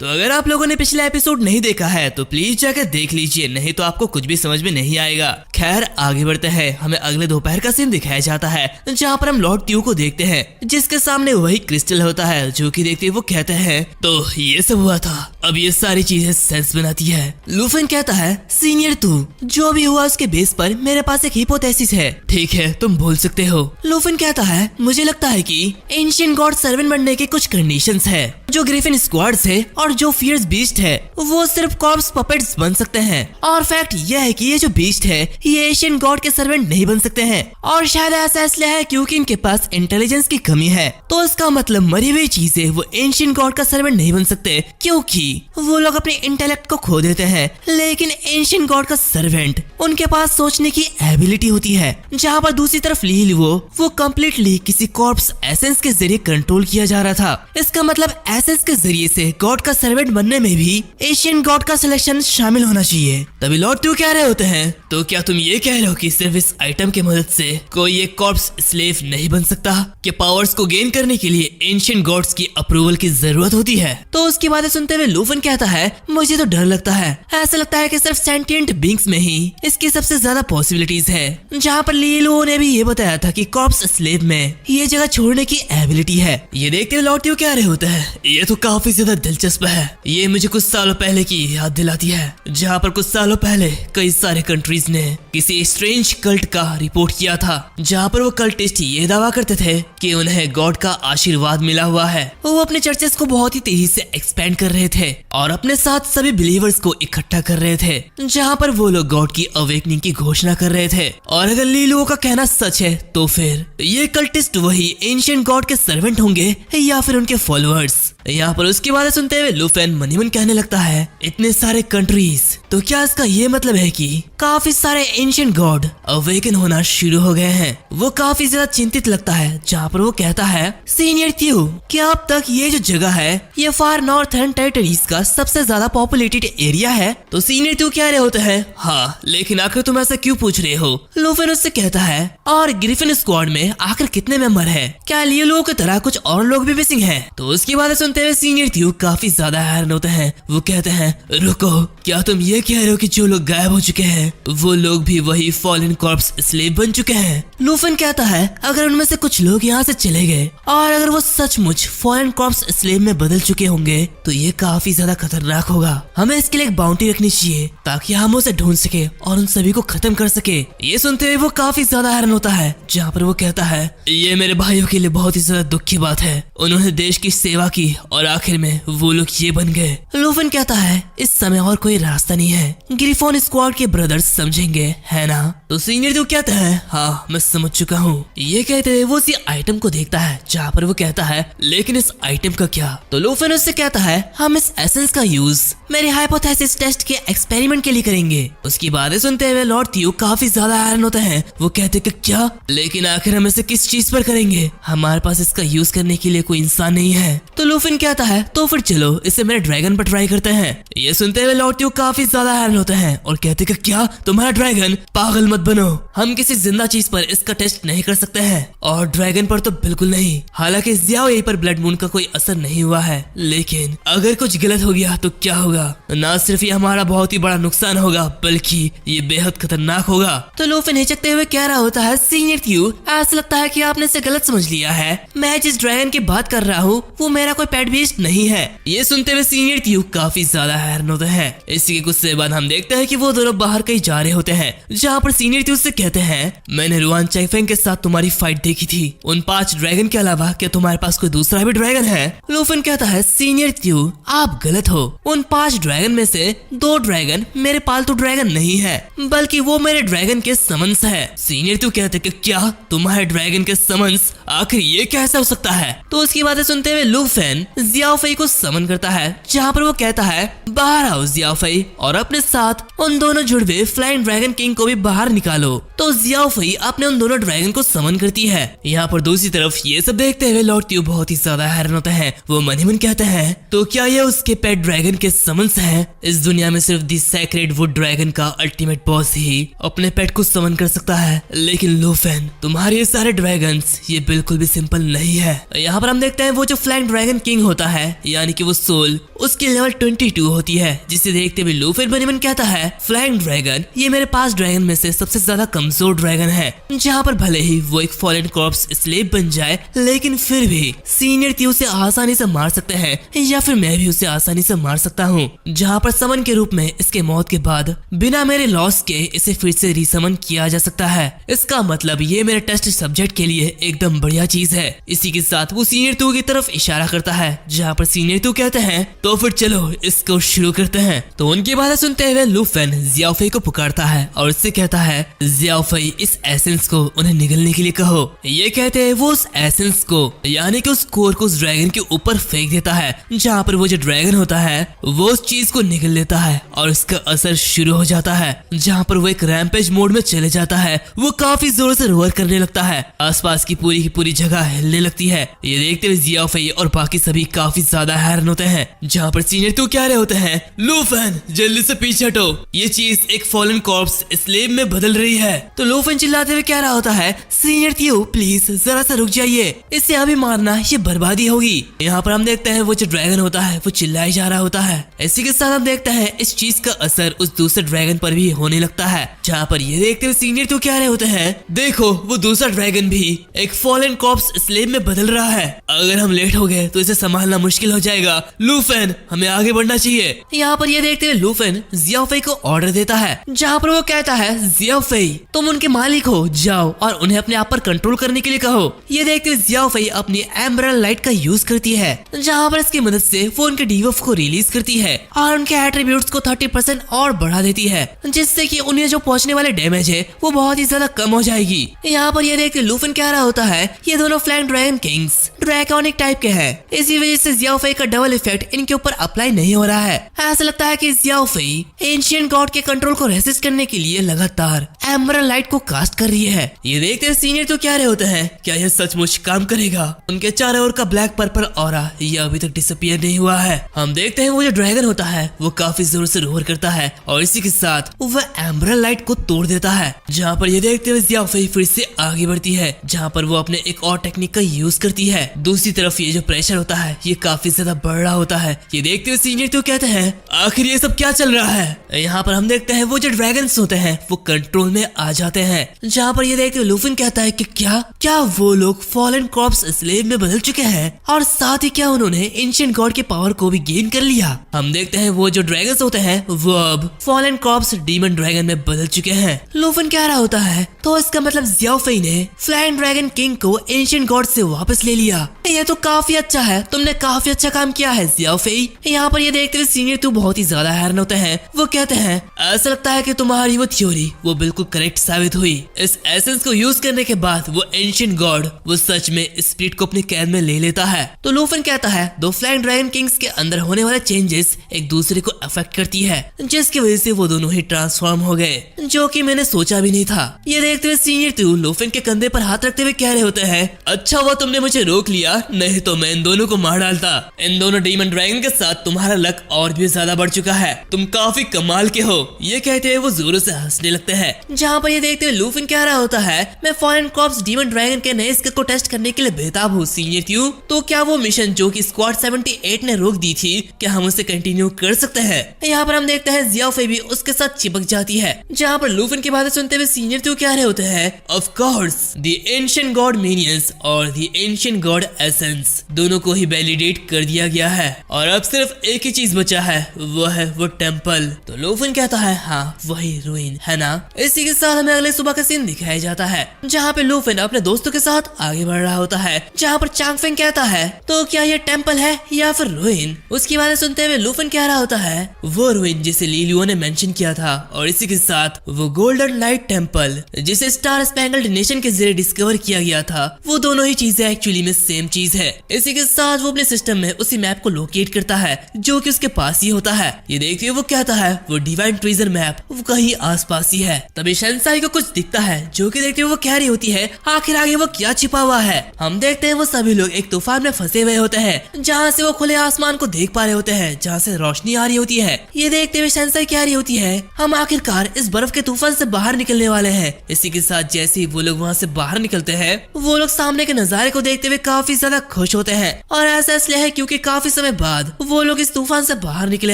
तो अगर आप लोगों ने पिछला एपिसोड नहीं देखा है तो प्लीज जाकर देख लीजिए, नहीं तो आपको कुछ भी समझ में नहीं आएगा। खैर आगे बढ़ते हैं। हमें अगले दोपहर का सीन दिखाया जाता है जहाँ पर हम लॉर्ड त्यू को देखते हैं जिसके सामने वही क्रिस्टल होता है जो कि देखते वो कहते हैं तो ये सब हुआ था, अब ये सारी चीजें सेंस बनाती है। लूफन कहता है सीनियर तू जो भी हुआ उसके बेस पर मेरे पास एक हिपोथेसिस है, ठीक है तुम बोल सकते हो। लूफन कहता है मुझे लगता है कि एंशिएंट गॉड सर्वेंट बनने के कुछ कंडीशंस है। जो ग्रिफिन स्क्वाड है और जो फियर्स बीस्ट है वो सिर्फ कॉर्प्स पपेट्स बन सकते हैं, और फैक्ट यह है कि ये जो बीस्ट है ये एंशिएंट गॉड के सर्वेंट नहीं बन सकते हैं, और शायद ऐसा इसलिए है क्योंकि इनके पास इंटेलिजेंस की कमी है। तो इसका मतलब मरी हुई चीजें वो एंशिएंट गॉड का सर्वेंट नहीं बन सकते क्योंकि वो लोग अपने इंटेलेक्ट को खो देते हैं, लेकिन एंशिएंट गॉड का सर्वेंट उनके पास सोचने की एबिलिटी होती है। जहाँ पर दूसरी तरफ लील वो कम्प्लीटली किसी कॉर्प्स एसेंस के जरिए कंट्रोल किया जा रहा था। इसका मतलब एसेंस के जरिए से गॉड का सर्वेंट बनने में भी एशियन गॉड का सिलेक्शन शामिल होना चाहिए। तभी लॉर्ड त्यू कह रहे होते हैं तो क्या तुम ये कह रहे हो कि सिर्फ इस आइटम की मदद से कोई एक कॉर्प्स स्लेव नहीं बन सकता? कि पावर्स को गेन करने के लिए एंशिएंट गॉड्स की अप्रूवल की जरूरत होती है? तो उसकी बातें सुनते हुए लूफन कहता है मुझे तो डर लगता है, ऐसा लगता है कि सिर्फ सेंटिएंट बीइंग्स में ही इसकी सबसे ज्यादा पॉसिबिलिटीज है। जहाँ पर लीलो ने भी ये बताया था कि कॉर्प्स स्लेव में ये जगह छोड़ने की एबिलिटी है। ये देखते हुए लॉर्ड त्यू कह रहे होते हैं ये तो काफी ज्यादा दिलचस्प है, ये मुझे कुछ सालों पहले की याद दिलाती है जहाँ पर कुछ सालों पहले कई सारे कंट्रीज ने किसी स्ट्रेंज कल्ट का रिपोर्ट किया था, जहाँ पर वो कल्टिस्ट ये दावा करते थे कि उन्हें गॉड का आशीर्वाद मिला हुआ है। वो अपने चर्चेस को बहुत ही तेजी से एक्सपेंड कर रहे थे और अपने साथ सभी बिलीवर्स को इकट्ठा कर रहे थे, जहाँ पर वो लोग गॉड की अवेकनिंग की घोषणा कर रहे थे। और अगर लीलुओ का कहना सच है तो फिर ये कल्टिस्ट वही एंशिएंट गॉड के सर्वेंट होंगे या फिर उनके फॉलोअर्स। यहाँ पर उसकी बातें सुनते हुए लूफन मनी मन कहने लगता है इतने सारे कंट्रीज, तो क्या इसका ये मतलब है कि काफी सारे एंशिएंट गॉड अवेकन होना शुरू हो गए हैं? वो काफी ज्यादा चिंतित लगता है, जहाँ पर वो कहता है सीनियर त्यू क्या अब तक ये जो जगह है ये फार नॉर्थर्न टेरिटरीज का सबसे ज्यादा पॉपुलेटेड एरिया है? तो सीनियर त्यू कह रहे होते हैं हाँ, लेकिन आखिर तुम ऐसा क्यों पूछ रहे हो? लूफन उससे कहता है और ग्रिफिन स्क्वाड में आखिर कितने मेंबर है? क्या लियो की तरह कुछ और लोग भी मिसिंग है? तो उसकी बातें सुनते हुए सीनियर त्यू काफी ज्यादा हैरान होते हैं। वो कहते हैं रुको, क्या तुम ये कह रहे हो कि जो लोग गायब हो चुके हैं वो लोग भी वही फॉलन कॉर्प्स स्लेव बन चुके हैं? लूफन कहता है अगर उनमें से कुछ लोग यहाँ से चले गए और अगर वो सचमुच फॉलन कॉर्प्स स्लेव में बदल चुके होंगे तो ये काफी ज्यादा खतरनाक होगा। हमें इसके लिए एक बाउंटी रखनी चाहिए ताकि हम उसे ढूंढ सके और उन सभी को खत्म कर सके। ये सुनते हुए वो काफी ज्यादा हैरान होता है, जहाँ पर वो कहता है ये मेरे भाइयों के लिए बहुत ही ज्यादा दुख की बात है, उन्होंने देश की सेवा की और आखिर में वो लोग ये बन गए। लूफन कहता है इस समय और कोई रास्ता नहीं है, ग्रिफोन स्क्वाड के ब्रदर्स समझेंगे है ना? तो सीनियर जो कहता है हाँ मैं समझ चुका हूँ। ये कहते हुए वो उसी आइटम को देखता है, जहाँ पर वो कहता है लेकिन इस आइटम का क्या? तो लूफन उससे कहता है हम इस एसेंस का यूज मेरे हाइपोथेसिस टेस्ट के एक्सपेरिमेंट के लिए करेंगे। उसकी बातें सुनते हुए लॉर्ड त्यू काफी ज्यादा हैरान होते हैं। वो कहते कि क्या, लेकिन आखिर हम इसे किस चीज पर करेंगे? हमारे पास इसका यूज करने के लिए कोई इंसान नहीं है। तो लूफन कहता है तो फिर चलो इसे मेरे ड्रैगन पर ट्राई करते हैं। ये सुनते हुए लॉर्ड त्यू काफी ज्यादा हैरान होते हैं और कहते कि क्या तुम्हारा ड्रैगन? पागल मत बनो, हम किसी जिंदा चीज पर इसका टेस्ट नहीं कर सकते हैं और ड्रैगन पर तो बिल्कुल नहीं। हालांकि जियाओ ये पर ब्लड मून का कोई असर नहीं हुआ है, लेकिन अगर कुछ गलत हो गया तो क्या होगा? ना सिर्फ ये हमारा बहुत ही बड़ा नुकसान होगा बल्कि ये बेहद खतरनाक होगा। तो लूफन हिचकते हुए कह रहा होता है सीनियर त्यू ऐसा लगता है कि आपने इसे गलत समझ लिया है, मैं जिस ड्रैगन की बात कर रहा हूँ वो मेरा कोई पेट बीस्ट नहीं है। ये सुनते हुए सीनियर त्यू काफी ज्यादा हैरान होते हैं। इसी के कुछ से बाद हम देखते हैं कि वो दोनों बाहर कहीं जा रहे होते हैं, जहाँ पर सीनियर त्यू से कहते हैं मैंने रुआन चैफेंग के साथ तुम्हारी फाइट देखी थी, उन 5 ड्रैगन के अलावा क्या तुम्हारे पास कोई दूसरा भी ड्रैगन है? लूफन कहता है सीनियर त्यू आप गलत हो, उन 5 ड्रैगन में से 2 ड्रैगन मेरे पालतू ड्रैगन नहीं है बल्कि वो मेरे ड्रैगन के समन्स है। सीनियर त्यू कहते कि क्या तुम्हारे ड्रैगन के समन्स? आखिर ये कैसा हो सकता है? तो उसकी बातें सुनते हुए लूफन जियाओ फेई को समन करता है, जहाँ पर वो कहता है बाहर आओ जियाओ फेई, और और अपने साथ उन दोनों जुड़वे फ्लाइंग ड्रैगन किंग को भी बाहर निकालो। तो जियाओ फई अपने उन दोनों ड्रैगन को समन करती है। यहाँ पर दूसरी तरफ ये सब देखते हुए लॉर्ड त्यू बहुत ही ज्यादा हैरान होते हैं। वो मन ही मन कहते हैं तो क्या ये उसके पेट ड्रैगन के समन्स हैं? इस दुनिया में सिर्फ दी सैक्रेड वुड ड्रैगन का अल्टीमेट बॉस ही अपने पेट को समन कर सकता है। लेकिन लूफेन, तुम्हारे ये सारे ड्रैगन्स ये बिल्कुल भी सिंपल नहीं है। यहाँ पर हम देखते हैं वो जो फ्लाइंग ड्रैगन किंग होता है यानी कि वो सोल, उसकी लेवल 22 होती है, जिसे देखते हुए लूफेन मन ही मन कहता है फ्लाइंग ड्रैगन ये मेरे पास ड्रैगन में से सबसे ज्यादा कमजोर ड्रैगन है। जहाँ पर भले ही वो एक फॉलन कॉर्प्स स्लेव बन जाए लेकिन फिर भी सीनियर त्यू उसे आसानी से मार सकते हैं या फिर मैं भी उसे आसानी से मार सकता हूँ। जहाँ पर समन के रूप में इसके मौत के बाद बिना मेरे लॉस के इसे फिर से रीसमन किया जा सकता है। इसका मतलब ये मेरे टेस्ट सब्जेक्ट के लिए एकदम बढ़िया चीज है। इसी के साथ वो सीनियर त्यू की तरफ इशारा करता है, जहाँ पर सीनियर त्यू कहते हैं तो फिर चलो इसको शुरू करते हैं। तो उनकी बातें सुनते हुए लूफेन जियाओ फई को पुकारता है और उससे कहता है जियाओ फई इस एसेंस को उन्हें निगलने के लिए कहो। ये कहते हैं वो उस एसेंस को यानी कि उस कोर को उस ड्रैगन के ऊपर फेंक देता है, जहाँ पर वो जो ड्रैगन होता है वो उस चीज को निगल लेता है और उसका असर शुरू हो जाता है। जहाँ पर वो एक रैम्पेज मोड में चले जाता है। वो काफी जोर से रोर करने लगता है, आसपास की पूरी जगह हिलने लगती है। ये देखते हुए जियाओ फई और बाकी सभी काफी ज्यादा हैरान होते हैं। जहाँ पर सीनियर त्यू कह रहे होते हैं लूफेन जल्दी से पीछे हटो, ये चीज एक फॉलन कॉर्प्स स्लेव में बदल रही है। तो लूफेन चिल्लाते हुए कह रहा होता है सीनियर त्यू प्लीज जरा सा रुक जाइए, इसे अभी मारना ये बर्बादी होगी। यहाँ पर हम देखते हैं वो जो ड्रैगन होता है वो चिल्लाए जा रहा होता है। इसी के साथ हम देखते हैं इस चीज का असर उस दूसरे ड्रैगन पर भी होने लगता है। जहाँ पर ये देखते हुए सीनियर त्यू कह रहे होते हैं देखो वो दूसरा ड्रैगन भी एक फॉलन कॉर्प्स स्लेव में बदल रहा है, अगर हम लेट हो गए तो इसे संभालना मुश्किल हो जाएगा। लूफेन हमें आगे बढ़ना चाहिए। यहाँ पर ये देखते हुए लूफेन जियाओ फई को ऑर्डर देता है, जहाँ पर वो कहता है जियाओ फई तुम उनके मालिक हो, जाओ और उन्हें अपने आप पर कंट्रोल करने के लिए कहो। ये देखते हुए जियाओ फई अपनी एम्बरल लाइट का यूज करती है, जहाँ पर इसकी मदद से वो उनके डीबफ को रिलीज करती है और उनके एट्रीब्यूट्स को 30% और बढ़ा देती है, जिससे कि उन्हें जो पहुंचने वाले डैमेज है वो बहुत ही ज्यादा कम हो जाएगी। यहाँ पर ये देख के लूफेन कह रहा होता है ये दोनों फ्लाइंग ड्रैगन किंग्स ड्रैगोनिक टाइप के हैं, इसी वजह से जियाओ फई का डबल इफेक्ट इनके ऊपर अप्लाई नहीं हो रहा है। ऐसा लगता है कि जियाओ फई एंशिएंट गॉड के कंट्रोल को रेसिस्ट करने के लिए लगातार एम्बरल लाइट को कास्ट कर रही है। ये देखते सीनियर तो कह रहे होते हैं क्या यह सचमुच काम करेगा? उनके चारों ओर का ब्लैक पर्पल ऑरा ये अभी तक डिसअपीयर नहीं हुआ है। हम देखते हैं वो जो ड्रैगन होता है वो काफी जोर से रोर करता है और इसी के साथ वह एम्बरल लाइट को तोड़ देता है। जहाँ पर ये देखते हुए जियाओ फई फिर से आगे बढ़ती है, जहाँ पर वो अपने एक और टेक्निक का यूज करती है। दूसरी तरफ ये जो प्रेशर होता है ये काफी ज्यादा बढ़ रहा होता है। ये देखते हुए सीनियर तो कहते हैं आखिर ये सब क्या चल रहा है? यहाँ पर हम देखते हैं वो जो ड्रैगन्स होते हैं वो कंट्रोल में आ जाते हैं, जहाँ पर ये देखते हुए लूफेन कहता है कि क्या वो लोग फॉलन कॉर्प्स स्लेव में बदल चुके हैं और साथ ही क्या उन्होंने एंशिएंट गॉड के पावर को भी गेन कर लिया? हम देखते हैं वो जो ड्रैगन्स होते हैं वो अब फॉलन कॉर्प्स डीमन ड्रैगन में बदल चुके हैं। लूफेन कह रहा होता है तो इसका मतलब जियाओ फई ने फ्लाइंग ड्रैगन किंग को एंशिएंट गॉड से वापस ले लिया। ये तो काफी अच्छा है, तुमने काफी अच्छा काम किया है जियाओ फई। यहाँ पर ये देखते हुए सीनियर तो बहुत ही ज्यादा हैरान होते हैं। वो कहते हैं ऐसा लगता है कि तुम्हारी वो थ्योरी वो बिल्कुल करेक्ट साबित हुई। इस एसेंस को यूज करने के बाद वो एंशिएंट गॉड वो सच में स्पिरिट को अपने कैद में ले लेता है। तो लूफेन कहता है दो फ्लाइंग ड्रैगन किंग्स के अंदर होने वाले चेंजेस एक दूसरे को अफेक्ट करती है, जिसकी वजह से वो दोनों ही ट्रांसफॉर्म हो गए, जो कि मैंने सोचा भी नहीं था। ये देखते हुए सीनियर तो लूफेन के कंधे पर हाथ रखते हुए कह रहे होते हैं अच्छा हुआ तुमने मुझे रोक लिया, नहीं तो मैं इन दोनों को मार डालता। इन दोनों डीमन ड्रैगन के साथ तुम्हारा लक और भी ज्यादा बढ़ चुका है, तुम काफी कमाल के हो। ये कहते हुए वो जोरों से हंसने लगते हैं। जहाँ पर ये देखते हुए लूफेन कह रहा होता है मैं फॉरेन कॉर्प्स डीमन ड्रैगन के नए स्किल को टेस्ट करने के लिए बेताब हूँ सीनियर त्यू। तो क्या वो मिशन जो कि स्क्वाड 78 ने रोक दी थी क्या हम उसे कंटिन्यू कर सकते हैं? यहाँ पर हम देखते हैं जियाओ फई भी उसके साथ चिपक जाती है। जहाँ पर लूफेन की बातें सुनते हुए सीनियर त्यू कह रहे होते हैं of course the ancient God minions और द एंशिएंट गॉड एसेंस दोनों को ही वैलिडेट कर दिया गया है और अब सिर्फ एक ही चीज बचा है, वो है वो टेम्पल। तो लूफेन कहता है हाँ वही रूइन है ना। इसी के साथ हमें अगले सुबह का सीन दिखाया जाता है, जहाँ पे लूफेन अपने दोस्तों के साथ आगे बढ़ रहा होता है। जहाँ पर चांगफेंग कहता है तो क्या ये टेम्पल है या फिर रूइन? उसकी बातें सुनते हुए लूफेन कह रहा होता है वो रूइन जिसे ली लियो ने मेंशन किया था और इसी के साथ वो गोल्डन लाइट टेम्पल जिसे स्टार स्पैंगल्ड नेशन के जरिए डिस्कवर किया गया था, वो दोनों ही चीजें एक्चुअली में सेम चीज है। इसी के साथ वो अपने सिस्टम में उसी मैप को लोकेट करता है जो कि उसके पास ही होता है। ये देखिए वो कहता है वो डिवाइन ट्रेजर मैप वो कहीं आसपास ही है। तभी शेंसाई को कुछ दिखता है जो कि देखते हुए वो कह रही होती है आखिर आगे वो क्या छिपा हुआ है। हम देखते हैं वो सभी लोग एक तूफान में फंसे हुए होते हैं जहाँ से वो खुले आसमान को देख पा रहे होते हैं, जहाँ से रोशनी आ रही होती है। ये देखते हुए शेंसाई कह रही होती है हम आखिरकार इस बर्फ के तूफान से बाहर निकलने वाले हैं। इसी के साथ जैसे ही वो लोग वहाँ से बाहर निकलते हैं वो लोग सामने के नजारे को देखते हुए काफी ज्यादा खुश होते हैं और ऐसा इसलिए है क्योंकि काफी समय बाद वो लोग इस तूफान से बाहर निकले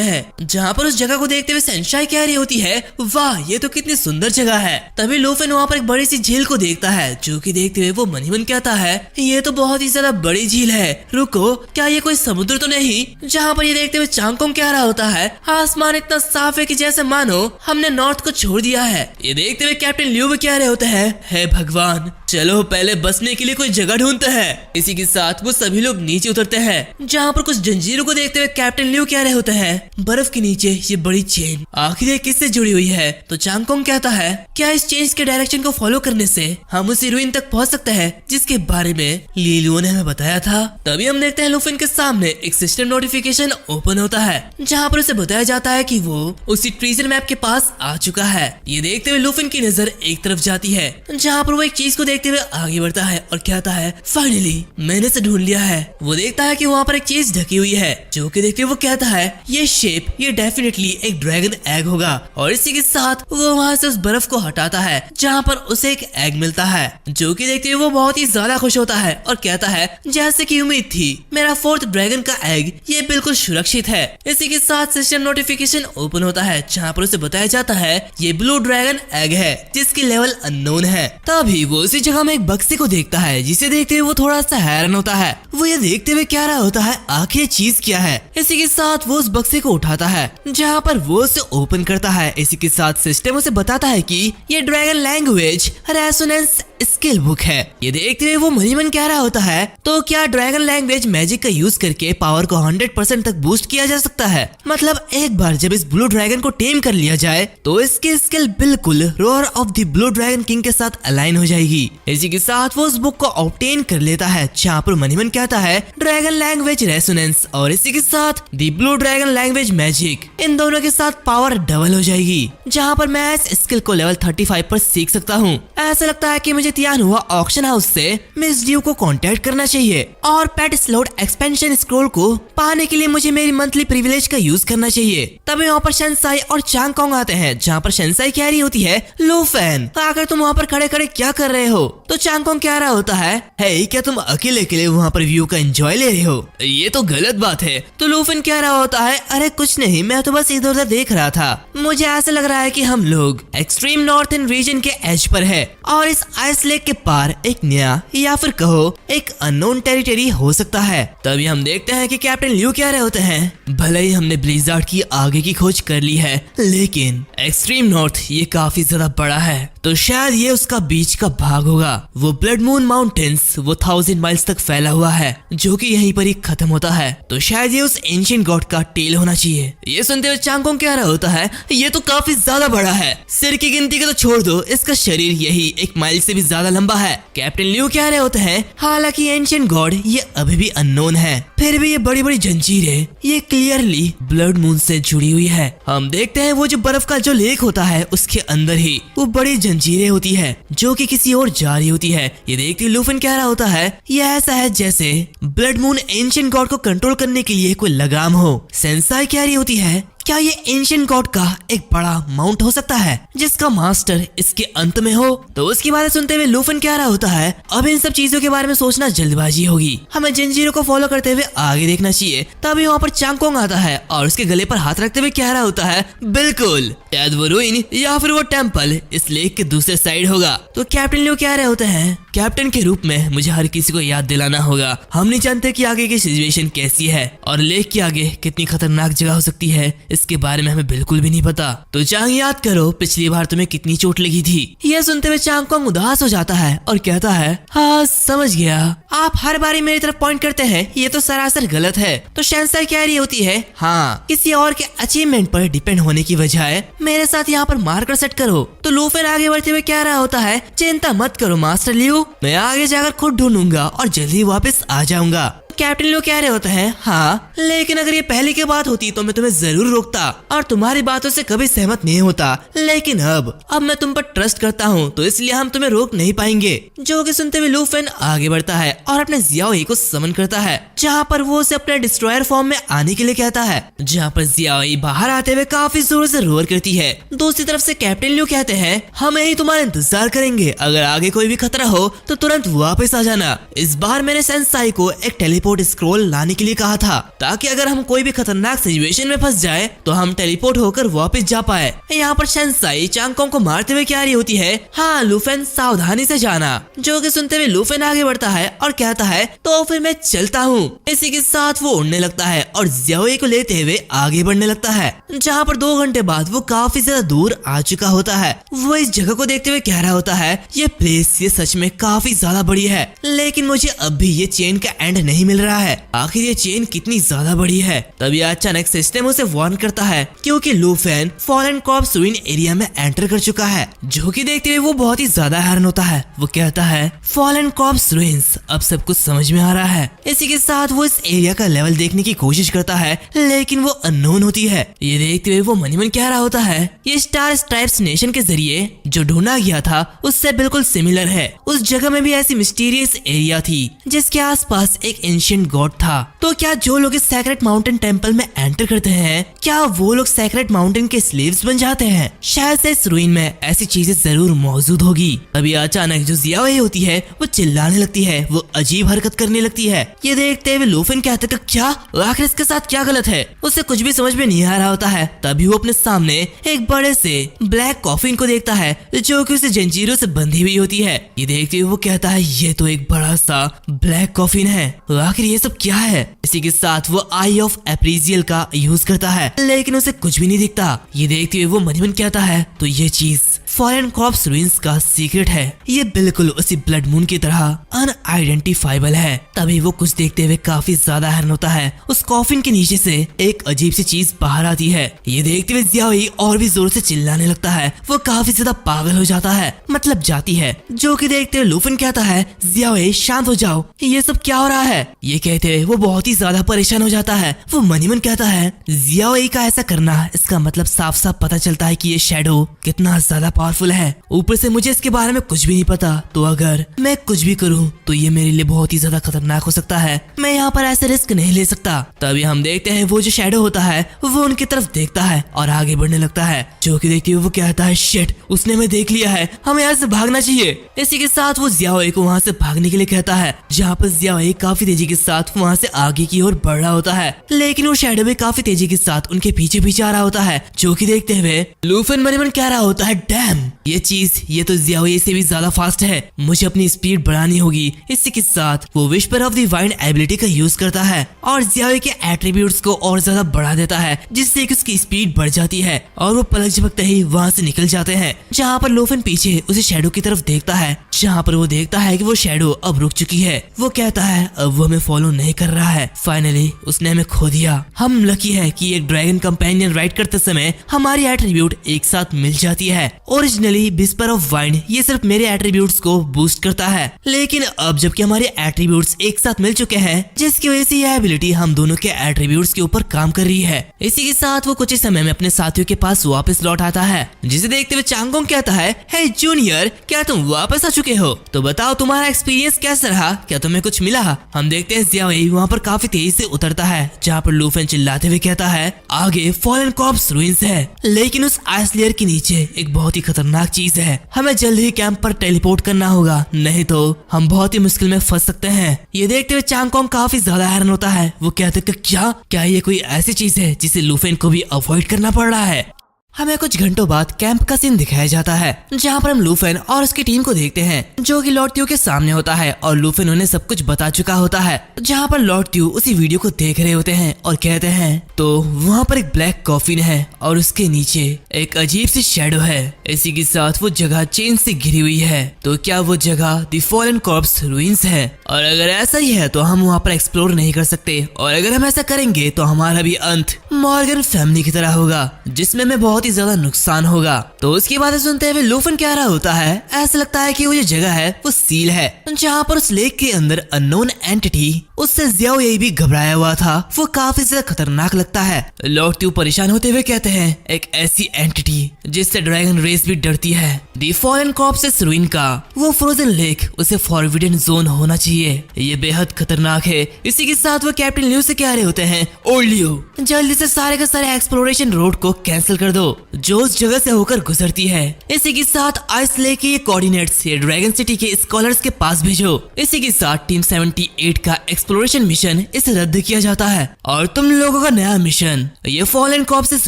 हैं। जहाँ पर उस जगह को देखते हुए शेंसाई कह रही होती है वाह ये तो कितनी सुंदर जगह है। तभी लूफिन वहाँ पर एक बड़ी सी झील को देखता है जो कि देखते हुए वो मन ही मन कहता है ये तो बहुत ही ज्यादा बड़ी झील है, रुको क्या ये कोई समुद्र तो नहीं। जहाँ पर ये देखते हुए चांगकोंग कह रहा होता है आसमान इतना साफ है कि जैसे मानो हमने नॉर्थ को छोड़ दिया है। ये देखते हुए कैप्टन लियू भी कह रहे होते हैं हे भगवान चलो पहले बसने के लिए कोई जगह ढूंढते हैं। इसी के साथ वो सभी लोग नीचे उतरते हैं जहाँ पर कुछ जंजीरों को देखते हुए कैप्टन लियू कह रहे होते हैं बर्फ के नीचे ये बड़ी चेन आखिर किससे जुड़ी हुई है। तो चांगकोंग कहता है क्या इस चेन के डायरेक्शन को फॉलो करने से हम उसी रुइन तक पहुंच सकते हैं जिसके बारे में ली लुओ ने हमें बताया था। तभी हम देखते हैं लूफिन के सामने एक सिस्टम नोटिफिकेशन ओपन होता है जहाँ पर उसे बताया जाता है कि वो उसी ट्रेजर मैप के पास आ चुका है। ये देखते हुए लूफिन की नजर एक तरफ जाती है जहाँ पर वो एक चीज को देखते हुए आगे बढ़ता है और कहता है फाइनली मैंने इसे ढूंढ लिया है। वो देखता है कि वहाँ पर एक चीज ढकी हुई है जो कि देखते हुए वो कहता है ये शेप ये डेफिनेटली एक ड्रैगन एग होगा और इसी के साथ वो वहाँ से उस बर्फ को हटाता है जहाँ पर उसे एक एग मिलता है जो कि देखते हुए वो बहुत ही ज्यादा खुश होता है और कहता है जैसे कि उम्मीद थी मेरा 4th ड्रैगन का एग ये बिल्कुल सुरक्षित है। इसी के साथ सिस्टम नोटिफिकेशन ओपन होता है जहाँ पर उसे बताया जाता है ये ब्लू ड्रैगन एग है जिसकी लेवल अननोन है। तभी वो उसी जगह में एक बक्से को देखता है जिसे देखते हुए वो थोड़ा सा हैरान होता है। वो ये देखते हुए क्या रहा होता है आखिर चीज क्या है। इसी के साथ वो उस बक्से को उठाता है जहाँ पर वो उसे ओपन करता है। इसी के साथ सिस्टम उसे बताता है कि ये dragon language resonance skill book है। ये देखते हुए वो मनी मन कह रहा होता है तो क्या ड्रैगन लैंग्वेज मैजिक का यूज करके पावर को 100% तक बूस्ट किया जा सकता है। मतलब एक बार जब इस ब्लू ड्रैगन को टेम कर लिया जाए तो इसकी स्किल बिल्कुल row or of the blue dragon king के साथ अलाइन हो जाएगी। इसी के साथ वो उस बुक को ऑब्टेन कर लेता है जहाँ पर मनी मन कहता है ड्रैगन लैंग्वेज रेसोनेंस और इसी के साथ the blue dragon language magic इन दोनों के साथ पावर डबल हो जाएगी जहाँ पर मैं इस स्किल को लेवल 35 पर सीख सकता हूँ। ऐसा लगता है कि मुझे तैयार हुआ ऑक्शन हाउस से मिस ड्यू को कांटेक्ट करना चाहिए और पेट स्लॉट एक्सपेंशन स्क्रॉल को पाने के लिए मुझे मेरी मंथली प्रिविलेज का यूज करना चाहिए। तभी वहाँ पर शेंसाई और चांगकोंग आते हैं जहाँ पर शेंसाई कह रही होती है लूफेन आकर तुम वहाँ पर खड़े खड़े क्या कर रहे हो। तो चांगकोंग कह रहा होता है हे क्या तुम अकेले अकेले वहाँ पर व्यू का एंजॉय ले रहे हो, ये तो गलत बात है। तो लूफेन कह रहा होता है अरे कुछ नहीं मैं तो बस इधर उधर देख रहा था, मुझे ऐसा लग रहा है कि हम लोग एक्सट्रीम नॉर्थन रीजन के एज पर है और इस आइस लेक के पार एक नया या फिर कहो एक अननोन टेरिटरी हो सकता है। तभी हम देखते हैं कि कैप्टन लियू कह रहे होते हैं भले ही हमने ब्लिज़ार्ड की आगे की खोज कर ली है लेकिन एक्सट्रीम नॉर्थ ये काफी ज्यादा बड़ा है तो शायद ये उसका बीच का भाग होगा। वो ब्लड मून माउंटेन्स वो 1000 माइल्स तक फैला हुआ है जो कि यहीं पर ही खत्म होता है तो शायद ये उस एंशिएंट गॉड का टेल होना चाहिए। ये सुनते हुए चांगकोंग कह रहा होता है ये तो काफी ज्यादा बड़ा है, सिर की गिनती का तो छोड़ दो इसका शरीर यही 1 माइल से भी ज्यादा लंबा है। कैप्टन लियू कह रहे होते हैं हालांकि एंशिएंट गॉड ये अभी भी अननोन है फिर भी ये बड़ी बड़ी जंजीरें ये क्लियरली ब्लड मून से जुड़ी हुई है। हम देखते हैं वो जो बर्फ का जो लेक होता है उसके अंदर ही वो बड़ी जंजीरें होती है जो कि किसी और जा रही होती है। ये देखते लूफिन कह रहा होता है ये ऐसा है जैसे ब्लड मून एंशिएंट गॉड को कंट्रोल करने के लिए कोई लगाम हो। सेंसाई कह रही होती है क्या ये एंशिएंट गॉड का एक बड़ा माउंट हो सकता है जिसका मास्टर इसके अंत में हो। तो उसकी बातें सुनते हुए लूफिन कह रहा होता है अब इन सब चीजों के बारे में सोचना जल्दबाजी होगी, हमें जंजीरों को फॉलो करते हुए आगे देखना चाहिए। तभी वहाँ पर चांगकोंग आता है और उसके गले पर हाथ रखते हुए कह रहा होता है बिल्कुल शायद वो रुइन या फिर वो टेम्पल इस लेक के दूसरे साइड होगा। तो कैप्टन लियू कह रहे होते हैं कैप्टन के रूप में मुझे हर किसी को याद दिलाना होगा, हम नहीं जानते कि आगे की सिचुएशन कैसी है और लेक के आगे कितनी खतरनाक जगह हो सकती है इसके बारे में हमें बिल्कुल भी नहीं पता। तो चांग याद करो पिछली बार तुम्हें कितनी चोट लगी थी। यह सुनते हुए चांगकोंग उदास हो जाता है और कहता है हाँ समझ गया, आप हर बारी मेरी तरफ पॉइंट करते हैं ये तो सरासर गलत है। तो शेंसाई कह रही होती है हाँ किसी और के अचीवमेंट पर डिपेंड होने की बजाय मेरे साथ यहाँ पर मार्कर सेट करो। तो लूफिन आगे बढ़ते हुए कह रहा होता है चिंता मत करो मास्टर लियू, मैं आगे जाकर खुद ढूंढूंगा और जल्दी वापस आ जाऊंगा। कैप्टन लो कह रहे होते हैं हाँ, लेकिन अगर ये पहले की बात होती तो मैं तुम्हें जरूर रोकता और तुम्हारी बातों से कभी सहमत नहीं होता, लेकिन अब मैं तुम पर ट्रस्ट करता हूँ तो इसलिए हम तुम्हें रोक नहीं पाएंगे। जो कि सुनते हुए लूफेन आगे बढ़ता है और अपने जियाओई को समन करता है, जहाँ पर वो उसे अपने डिस्ट्रॉयर फॉर्म में आने के लिए कहता है, जहाँ पर जियाओई बाहर आते हुए काफी जोर से रोर करती है। दूसरी तरफ से कैप्टन ल्यू कहते हैं हम यही तुम्हारा इंतजार करेंगे, अगर आगे कोई भी खतरा हो तो तुरंत वापस आ जाना। इस बार मैंने सेंसाई को एक टेलीपोर्ट स्क्रोल लाने के लिए कहा था ताकि अगर हम कोई भी खतरनाक सिचुएशन में फंस जाए तो हम टेलीपोर्ट होकर वापस जा पाए। यहाँ पर सेंसाई चांगकोंग को मारते हुए कह रही होती है हाँ लूफेन सावधानी से जाना। जो कि सुनते हुए लूफेन आगे बढ़ता है और कहता है तो फिर मैं चलता हूँ। इसी के साथ वो उड़ने लगता है और जियाओई को लेते हुए आगे बढ़ने लगता है, जहाँ पर 2 घंटे बाद वो काफी ज्यादा दूर आ चुका होता है। वो इस जगह को देखते हुए कह रहा होता है ये प्लेस ये सच में काफी ज्यादा बड़ी है, लेकिन मुझे अब भी ये चेन का एंड नहीं मिल रहा है। आखिर ये चेन कितनी ज्यादा बड़ी है। तभी अचानक सिस्टम उसे वार्न करता है क्योंकि लूफेन फॉलन कॉर्प्स रूइन एरिया में एंटर कर चुका है। जो कि देखते हुए वो बहुत ही ज्यादा हैरान होता है। वो कहता है फॉलन कॉर्प्स रूइंस, अब सब कुछ समझ में आ रहा है। इसी के साथ वो इस एरिया का लेवल देखने की कोशिश करता है, लेकिन वो अननोन होती है। ये देखते हुए वो मनी मन कह रहा होता है ये स्टार स्ट्राइप्स नेशन के जरिए जो ढूंढा गया था उससे बिल्कुल सिमिलर है। उस जगह में भी ऐसी मिस्टीरियस एरिया थी जिसके आसपास एक एंशिएंट गॉड था। तो क्या जो लोग इस सैक्रेड माउंटेन टेम्पल में एंटर करते हैं क्या वो लोग सैक्रेड माउंटेन के स्लेव्स बन जाते हैं? शायद से इस रूइन में ऐसी चीजें जरूर मौजूद होगी। तभी अचानक जो जियाओई होती है वो चिल्लाने लगती है, वो अजीब हरकत करने लगती है। ये देखते हुए लूफेन कहते हैं क्या आखिर इसके साथ क्या गलत है? उसे कुछ भी समझ में नहीं आ रहा होता है। तभी वो अपने सामने एक बड़े से ब्लैक कॉफिन को देखता है जो कि उसे जंजीरों से बंधी हुई होती है। ये देखते हुए वो कहता है ये तो एक बड़ा सा ब्लैक कॉफिन है, आखिर ये सब क्या है? इसी के साथ वो आई ऑफ एप्रीजियल का यूज करता है, लेकिन उसे कुछ भी नहीं दिखता। ये देखते हुए वो मन कहता है तो ये चीज फॉरेन कॉर्प्स रूइंस का सीक्रेट है, ये बिल्कुल उसी ब्लड मून की तरह अनआइडेंटिफाइबल है। तभी वो कुछ देखते हुए काफी ज्यादा हैरान होता है। उस कॉफिन के नीचे से एक अजीब सी चीज बाहर आती है। ये देखते हुए जियाओई और भी जोर से चिल्लाने लगता है। वो काफी ज्यादा पागल हो जाता है, मतलब जाती है। जो कि देखते हुए लूफेन कहता है जियाओई शांत हो जाओ, ये सब क्या हो रहा है? ये कहते हुए वो बहुत ही ज्यादा परेशान हो जाता है। वो मनी मन कहता है जियाओई का ऐसा करना, इसका मतलब साफ साफ पता चलता है कि ये शैडो कितना ज्यादा पावरफुल है। ऊपर से मुझे इसके बारे में कुछ भी नहीं पता, तो अगर मैं कुछ भी करूं तो ये मेरे लिए बहुत ही ज्यादा खतरनाक हो सकता है। मैं यहाँ पर ऐसे रिस्क नहीं ले सकता। तभी हम देखते हैं वो जो शैडो होता है वो उनकी तरफ देखता है और आगे बढ़ने लगता है। जो कि देखते हुए वो कहता है शिट, उसने हमें देख लिया है, हमें यहाँ से भागना चाहिए। इसी के साथ वो जियाओई को वहाँ से भागने के लिए कहता है, जहाँ पर जियाओई काफी तेजी के साथ वहाँ से आगे की ओर बढ़ रहा होता है, लेकिन वो शैडो भी काफी तेजी के साथ उनके पीछे पीछे आ रहा होता है। जो कि देखते हुए लूफेन मन मन कह रहा होता है डैम, ये चीज ये तो जियाओई से भी ज्यादा फास्ट है, मुझे अपनी स्पीड बढ़ानी होगी। इसी के साथ वो whisper of the wind ability का यूज करता है और जियाओई के एट्रीब्यूट्स को और ज्यादा बढ़ा देता है, जिससे कि उसकी स्पीड बढ़ जाती है और वो पलक झपकते ही वहाँ से निकल जाते हैं। जहाँ पर लूफेन पीछे उसे शैडो की तरफ देखता है, जहाँ पर वो देखता है कि वो शैडो अब रुक चुकी है। वो कहता है अब वो हमें फॉलो नहीं कर रहा है, फाइनली उसने हमें खो दिया। हम लकी है कि एक ड्रैगन कंपेनियन राइड करते समय हमारी एट्रीब्यूट एक साथ मिल जाती है। ओरिजिनली विस्पर ऑफ वाइंड ये सिर्फ मेरे एट्रीब्यूट्स को बूस्ट करता है, लेकिन अब जबकि हमारे एट्रीब्यूट्स एक साथ मिल चुके हैं, जिसकी वजह से यह एबिलिटी हम दोनों के एट्रीब्यूट्स के ऊपर काम कर रही है। इसी के साथ वो कुछ ही समय में अपने साथियों के पास वापस लौट आता है, जिसे देखते हुए चांगकोंग कहता है हे जूनियर, क्या तुम वापस आ चुके हो? तो बताओ तुम्हारा एक्सपीरियंस कैसा रहा, क्या तुम्हें कुछ मिला? हम देखते हैं जियाओई वहाँ पर काफी तेजी से उतरता है, जहाँ पर लूफेन चिल्लाते हुए कहता है आगे फॉलन कॉर्प्स रूइंस है, लेकिन उस आइस लेयर के नीचे एक बहुत ही खतरनाक चीज है। हमें जल्द ही कैंप पर टेलीपोर्ट करना होगा, नहीं तो हम बहुत ही मुश्किल में फंस सकते हैं। ये देखते हुए चांगकोंग काफी ज्यादा हैरान होता है। वो कहते हैं क्या ये कोई ऐसी चीज है जिसे लूफेन को भी अवॉइड करना पड़ रहा है? हमें कुछ घंटों बाद कैंप का सीन दिखाया जाता है, जहाँ पर हम लूफेन और उसकी टीम को देखते हैं, जो कि लॉर्ड त्यू के सामने होता है और लूफेन उन्हें सब कुछ बता चुका होता है। जहाँ पर लॉर्ड त्यू उसी वीडियो को देख रहे होते हैं और कहते हैं तो वहाँ पर एक ब्लैक कॉफिन है और उसके नीचे एक अजीब सी शैडो है। इसी के साथ वो जगह चेन से घिरी हुई है, तो क्या वो जगह द फॉलन कॉर्प्स रूइंस है? और अगर ऐसा ही है तो हम वहाँ पर एक्सप्लोर नहीं कर सकते, और अगर हम ऐसा करेंगे तो हमारा भी अंत मॉर्गन फैमिली की तरह होगा, जिसमें हमें बहुत ही ज्यादा नुकसान होगा। तो उसकी बातें सुनते हुए लूफेन कह रहा होता है ऐसा लगता है कि वो जो जगह है वो सील है, जहाँ पर उस लेक के अंदर अननोन एंटिटी उससे जियाओ ये भी घबराया हुआ था। वो काफी ज्यादा खतरनाक लगता है। लॉर्ड त्यू परेशान होते हुए कहते हैं एक ऐसी एंटिटी जिससे ड्रैगन रेस भी डरती है। दी फॉलन कॉर्प्स रूइन का वो फ्रोजन लेक उसे फॉरबिडन जोन होना चाहिए। ये बेहद खतरनाक है। इसी के साथ वो कैप्टन लियो से कह रहे होते हैं ओ लियो जल्दी से सारे के सारे एक्सप्लोरेशन रोड को कैंसिल कर दो जो उस जगह से होकर गुजरती है। इसी के साथ आइस लेक के ये कोऑर्डिनेट्स ये ड्रैगन सिटी के स्कॉलर्स के पास भेजो। इसी के साथ टीम 78 का एक्सप्लोरेशन मिशन इसे रद्द किया जाता है और तुम लोगों का नया मिशन ये फॉलन कॉर्प्स